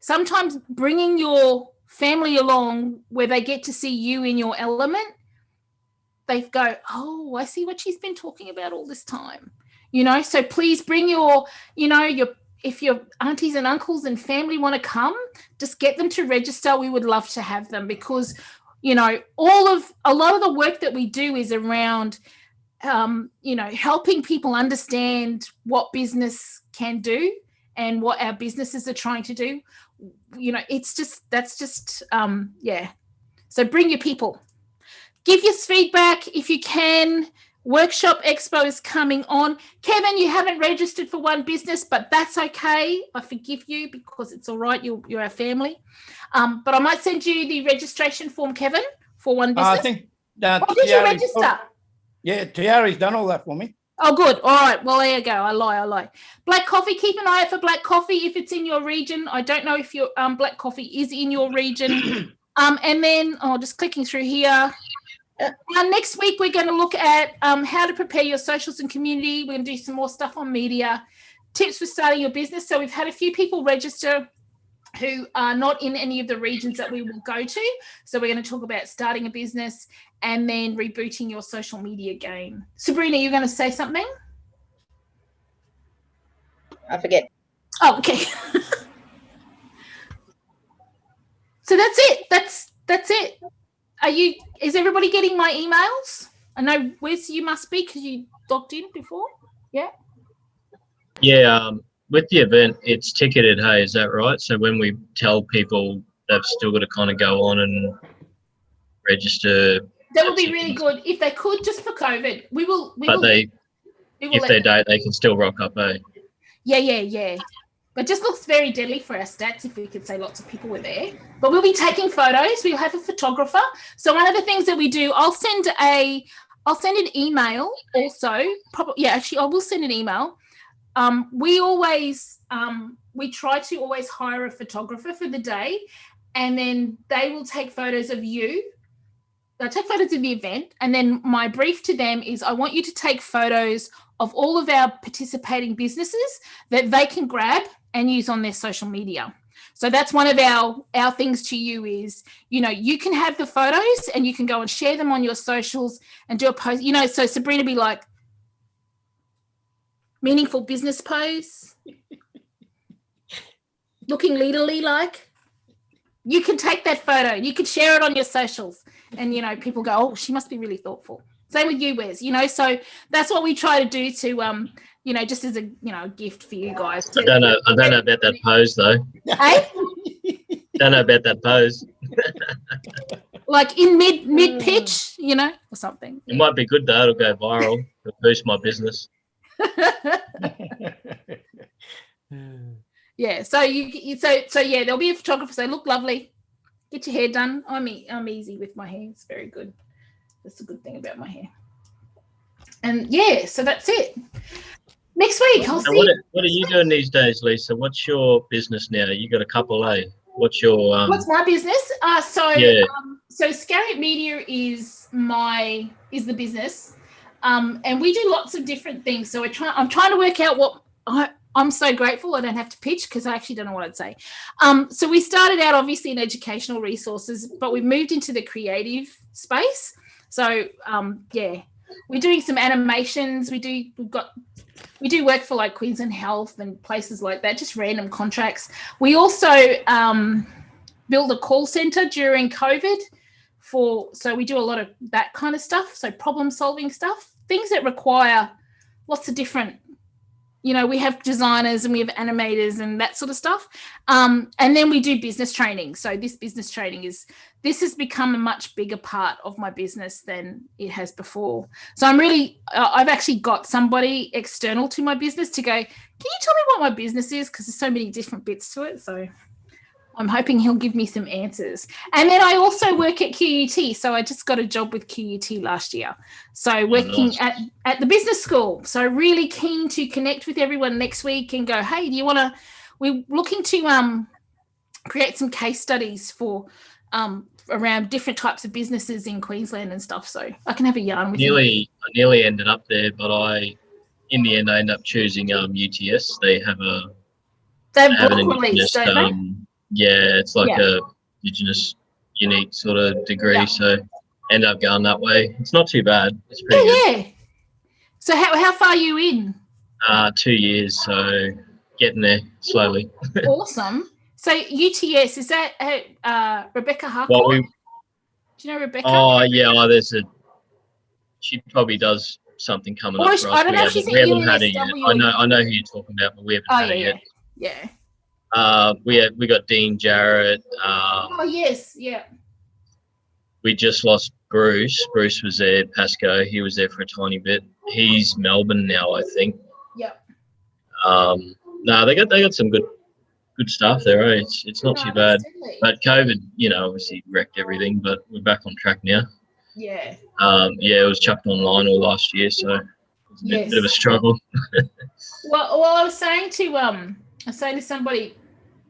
Sometimes bringing your family along where they get to see you in your element, they go, oh, I see what she's been talking about all this time. So please bring if your aunties and uncles and family want to come, just get them to register. We would love to have them because, a lot of the work that we do is around, helping people understand what business can do and what our businesses are trying to do. So bring your people. Give us feedback if you can. Workshop Expo is coming on. Kevin, you haven't registered for one business, but that's okay. I forgive you because it's all right. You're our family. But I might send you the registration form, Kevin, for one business. I think did you register? Yeah, Tiari's done all that for me. Oh, good. All right. Well, there you go. I lie. Black coffee. Keep an eye out for black coffee if it's in your region. I don't know if your black coffee is in your region. And then, just clicking through here. Next week, we're going to look at how to prepare your socials and community. We're going to do some more stuff on media, tips for starting your business. So we've had a few people register who are not in any of the regions that we will go to. So we're going to talk about starting a business and then rebooting your social media game. Sabrina, you're going to say something? I forget. Oh, okay. So that's it. That's it. Is everybody getting my emails? I know Wes, you must be because you logged in before. Yeah. Yeah. With the event, it's ticketed. Hey, is that right? So when we tell people, they've still got to kind of go on and register. That would be really good if they could, just for COVID. If they don't, they can still rock up. Eh? Yeah. It just looks very deadly for our stats if we could say lots of people were there. But we'll be taking photos. We'll have a photographer. So one of the things that we do, I'll send an email also. I will send an email. We try to always hire a photographer for the day, and then they will take photos of you I take photos of the event, and then my brief to them is I want you to take photos of all of our participating businesses that they can grab and use on their social media. So that's one of our things to you is, you can have the photos and you can go and share them on your socials and do a post, so Sabrina be like, meaningful business pose, looking leaderly like. You can take that photo, you can share it on your socials, and, people go, oh, she must be really thoughtful. Same with you, Wes, so that's what we try to do to, just as a, gift for you guys. I don't know about that pose, though. Hey? Don't know about that pose. Like in mid pitch, or something. It might be good, though. It'll go viral. It'll boost my business. Yeah, so yeah, there'll be a photographer say, look lovely, get your hair done. I'm easy with my hair. It's very good. That's a good thing about my hair. And yeah, so that's it. Next week, I'll see. What are you doing these days, Lisa? What's your business now? You got a couple, eh? What's what's my business? So Scary Media is the business, and we do lots of different things. So I'm trying to work out what I'm so grateful I don't have to pitch because I actually don't know what I'd say. So we started out obviously in educational resources, but we've moved into the creative space. So we're doing some animations. We do work for like Queensland Health and places like that, just random contracts. We also build a call center during COVID so we do a lot of that kind of stuff. So problem solving stuff, things that require lots of different, we have designers and we have animators and that sort of stuff. And then we do business training. So this business training has become a much bigger part of my business than it has before. So I've actually got somebody external to my business to go, can you tell me what my business is? Because there's so many different bits to it. So I'm hoping he'll give me some answers. And then I also work at QUT. So I just got a job with QUT last year. So working at the business school. So really keen to connect with everyone next week and go, hey, do you want to, we're looking to create some case studies for around different types of businesses in Queensland and stuff. So I can have a yarn with you. I nearly ended up there, but in the end, I ended up choosing UTS. They have an Indigenous, don't they? Yeah, it's like a Indigenous unique sort of degree. Yeah. So end up going that way. It's not too bad. It's pretty good. Yeah. So how far are you in? 2 years. So getting there slowly. Awesome. So UTS, is that Rebecca Harcourt? Do you know Rebecca? Oh yeah. She probably does something coming up for us. I don't know if she's in we haven't had it yet. I know who you're talking about, but we haven't had it yet. Yeah. We got Dean Jarrett. Yes, yeah. We just lost Bruce. Bruce was there. Pasco, he was there for a tiny bit. He's Melbourne now, I think. Yep. No, they got some good stuff there. Eh? It's not too bad. Definitely. But COVID, obviously wrecked everything. But we're back on track now. Yeah. It was chucked online all last year, so it was a bit of a struggle. Well, I was saying to somebody,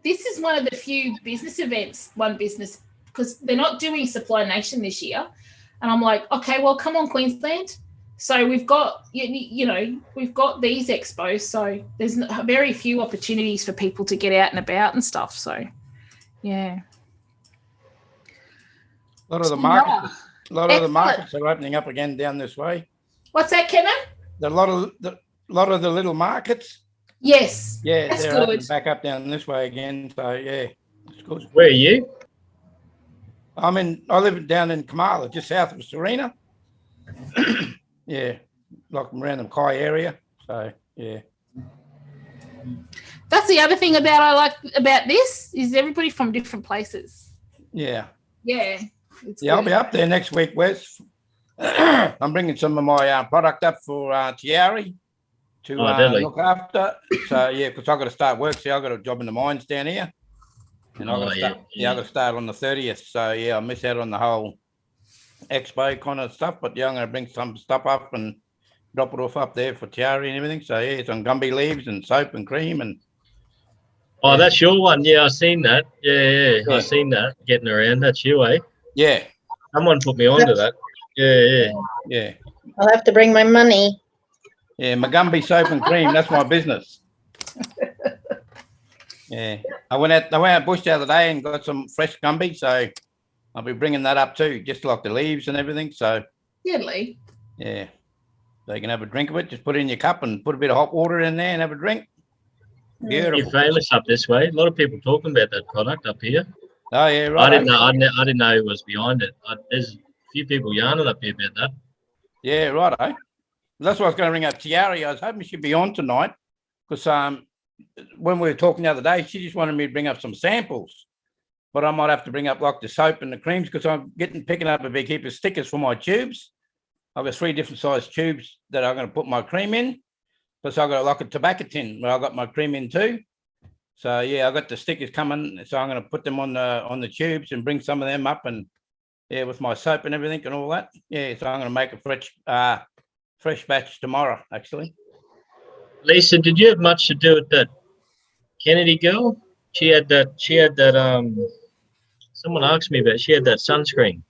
this is one of the few business events, because they're not doing Supply Nation this year. And I'm like, okay, well, come on, Queensland. So we've got, we've got these expos. So there's very few opportunities for people to get out and about and stuff. So, yeah. A lot of the markets are opening up again down this way. What's that, Kevin? A lot of the little markets. Yes. Yeah, that's they're good. Back up down this way again. So yeah, it's good. Where are you? I live down in Kamala, just south of Serena. Yeah, like around the Kai area. So yeah. That's the other thing I like about this is everybody from different places. Yeah. Yeah. I'll be up there next week, Wes. I'm bringing some of my product up for Tiari to look after. So yeah, because I've got to start work. See, I've got a job in the mines down here, and I've got to start on the 30th. So yeah, I miss out on the whole expo kind of stuff. But yeah, I'm going to bring some stuff up and drop it off up there for Tiari and everything. So yeah, some Gumby leaves and soap and cream and. Oh, that's your one. Yeah, I've seen that. Yeah. I've seen that getting around. That's you, eh? Yeah. Someone put me onto that. Yeah. I'll have to bring my money. Yeah, Magumby soap and cream. That's my business. Yeah, I went out bush the other day and got some fresh Gumby, so I'll be bringing that up too, just like the leaves and everything. So Deadly. yeah, so you can have a drink of it. Just put it in your cup and put a bit of hot water in there and have a drink. Beautiful. You're famous up this way. A lot of people talking about that product up here. Oh yeah, right. I didn't know who was behind it. There's a few people yarning up here about that. Yeah, right. That's why I was going to ring up Tiari. I was hoping she'd be on tonight because when we were talking the other day, she just wanted me to bring up some samples. But I might have to bring up like the soap and the creams because I'm picking up a big heap of stickers for my tubes. I've got 3 different size tubes that I'm going to put my cream in. Plus I've got like a tobacco tin where I got my cream in too. So yeah, I got the stickers coming. So I'm going to put them on the tubes and bring some of them up and yeah, with my soap and everything and all that. Yeah, so I'm going to make a fresh batch tomorrow, actually. Lisa, did you have much to do with that Kennedy girl? She had that. Someone asked me about. She had that sunscreen.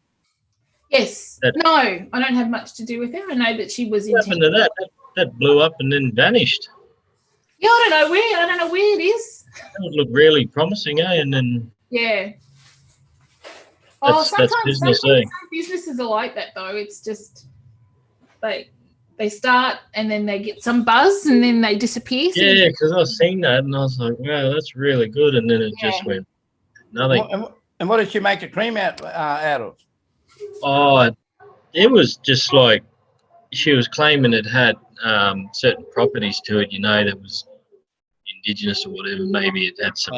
Yes. No, I don't have much to do with her. I know that she was in. What happened to that? That blew up and then vanished. Yeah, I don't know where it is. That would look really promising, eh? And then. Yeah. That's business, some businesses are like that though. It's just they start and then they get some buzz and then they disappear. So yeah, because I was seeing that and I was like, wow, that's really good. And then it just went nothing. And what did she make the cream out of? Oh, it was just like she was claiming it had certain properties to it, that was indigenous or whatever. Maybe it had some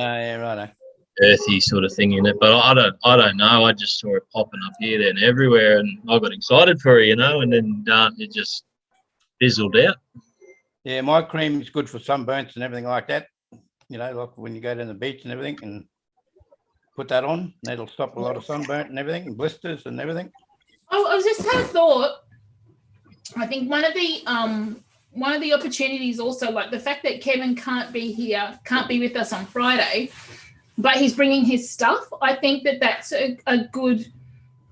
earthy sort of thing in it, but I don't know. I just saw it popping up here, there, and everywhere, and I got excited for it, and then it just fizzled out. Yeah, my cream is good for sunburns and everything like that. Like when you go down the beach and everything, and put that on, that'll stop a lot of sunburn and everything, and blisters and everything. I was just had a thought. I think one of the opportunities also, like the fact that Kevin can't be with us on Friday, but he's bringing his stuff. I think that's a good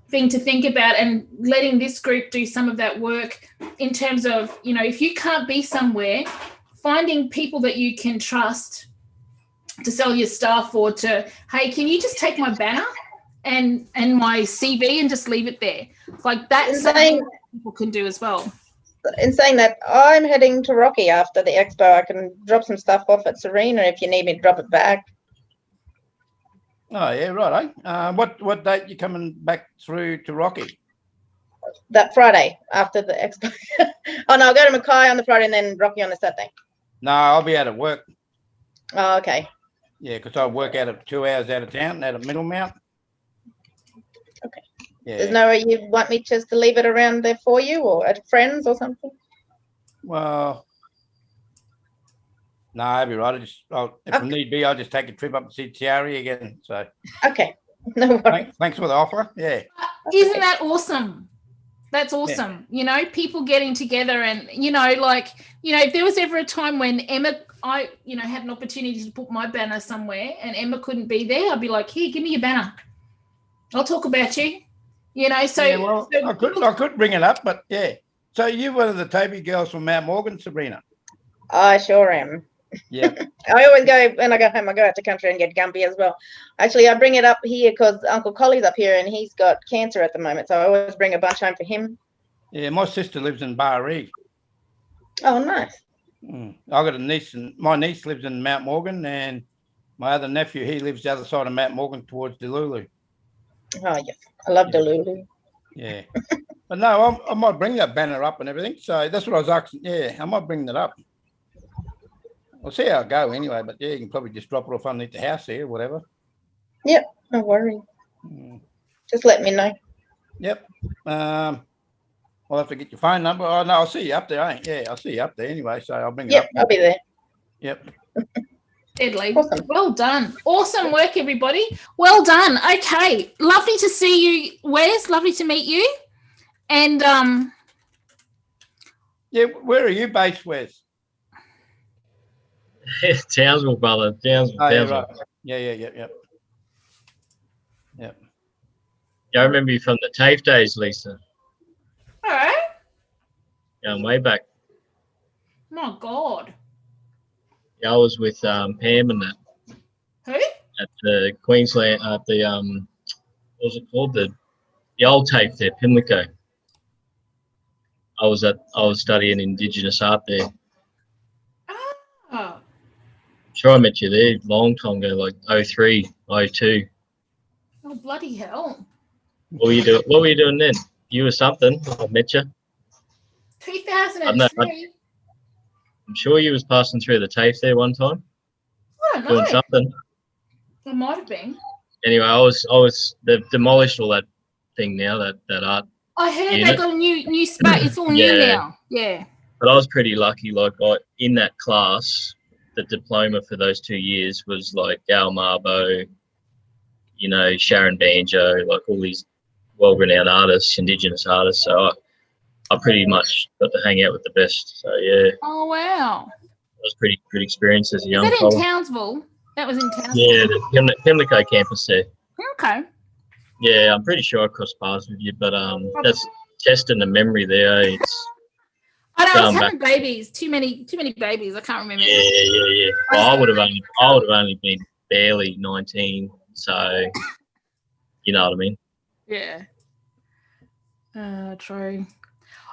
thing to think about, and letting this group do some of that work in terms of, if you can't be somewhere, finding people that you can trust to sell your stuff, or to, hey, can you just take my banner and my CV and just leave it there? Like that's something people can do as well. In saying that, I'm heading to Rocky after the expo. I can drop some stuff off at Serena if you need me to drop it back. Oh yeah, right. What date you coming back through to Rocky? That Friday after the expo. Oh no, I'll go to Mackay on the Friday and then Rocky on the Saturday. No, I'll be out of work. Oh, okay. Yeah, because I work out of 2 hours out of town, out of Middlemount. Okay. Yeah. There's no way you want me just to leave it around there for you, or at friends or something? Well, no, I'll be right. If need be, I'll just take a trip up to see Tiari again. So okay, no worries. Thanks for the offer. Yeah. Isn't that awesome? That's awesome. Yeah. People getting together and, if there was ever a time when I had an opportunity to put my banner somewhere and Emma couldn't be there, I'd be like, here, give me your banner. I'll talk about you. So, yeah, well, I could bring it up, but yeah. So you're one of the Toby girls from Mount Morgan, Sabrina? I sure am. Yeah. I always go, when I go home, I go out to country and get Gumby as well. Actually, I bring it up here because Uncle Collie's up here and he's got cancer at the moment. So I always bring a bunch home for him. Yeah, my sister lives in Barree. Oh, nice. I got a niece, and my niece lives in Mount Morgan, and my other nephew, he lives the other side of Mount Morgan towards Delulu. Oh, yes. I love Delulu. Yeah. But no, I might bring that banner up and everything. So that's what I was asking. Yeah, I might bring that up. We'll see how I go anyway. But yeah, you can probably just drop it off underneath the house here, whatever. Yep, no worries. Just let me know. Yep. I'll have to get your phone number. Oh, no, I'll see you up there, ain't you? Yeah, I'll see you up there anyway. So I'll bring it up. Yep, I'll be there. Yep. Deadly. Awesome. Well done. Awesome work, everybody. Well done. Okay. Lovely to see you, Wes. Lovely to meet you. And yeah, where are you based, Wes? Townsville, brother. Townsville. Oh, yeah, right. Yeah. Yeah, I remember you from the TAFE days, Lisa. All right. Going way back. My God. Yeah, I was with Pam and that Who? at the Queensland at the what was it called, the old TAFE there, Pimlico. I was studying Indigenous art there. Oh. Sure, I met you there long time ago, like 03, 02. Oh, bloody hell. What were you doing then? You were something. I met you. 2003. I'm sure you was passing through the TAFE there one time. I don't know. Doing something. It might have been. Anyway, they've demolished all that thing now, that art. I heard unit. they got a new space. It's all new now. Yeah. But I was pretty lucky. Like in that class, the diploma for those 2 years was like Gal Marbo, Sharon Banjo, like all these well-renowned artists, Indigenous artists. So I pretty much got to hang out with the best. So yeah. Oh wow. It was pretty good experience as a young Is that fella. in Townsville? That was in Townsville. Yeah, the Pimlico campus there. Okay. Yeah, I'm pretty sure I crossed paths with you, but that's testing the memory there. I know, I was having babies. Too many babies. I can't remember. Yeah. Well, I would have only been barely 19, so you know what I mean. Yeah. True.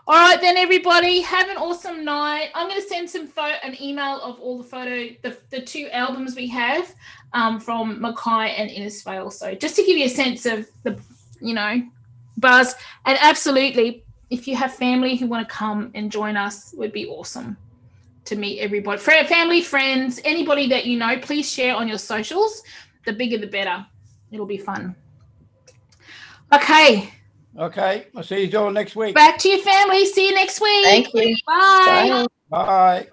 All right, then, everybody, have an awesome night. I'm going to send an email of all the 2 albums we have from Mackay and Innisfail. So just to give you a sense of the, buzz. And absolutely, if you have family who want to come and join us, it would be awesome to meet everybody. Family, friends, anybody that you know, please share on your socials. The bigger, the better. It'll be fun. Okay. Okay. I'll see you all next week. Back to your family. See you next week. Thank you. Bye. Bye.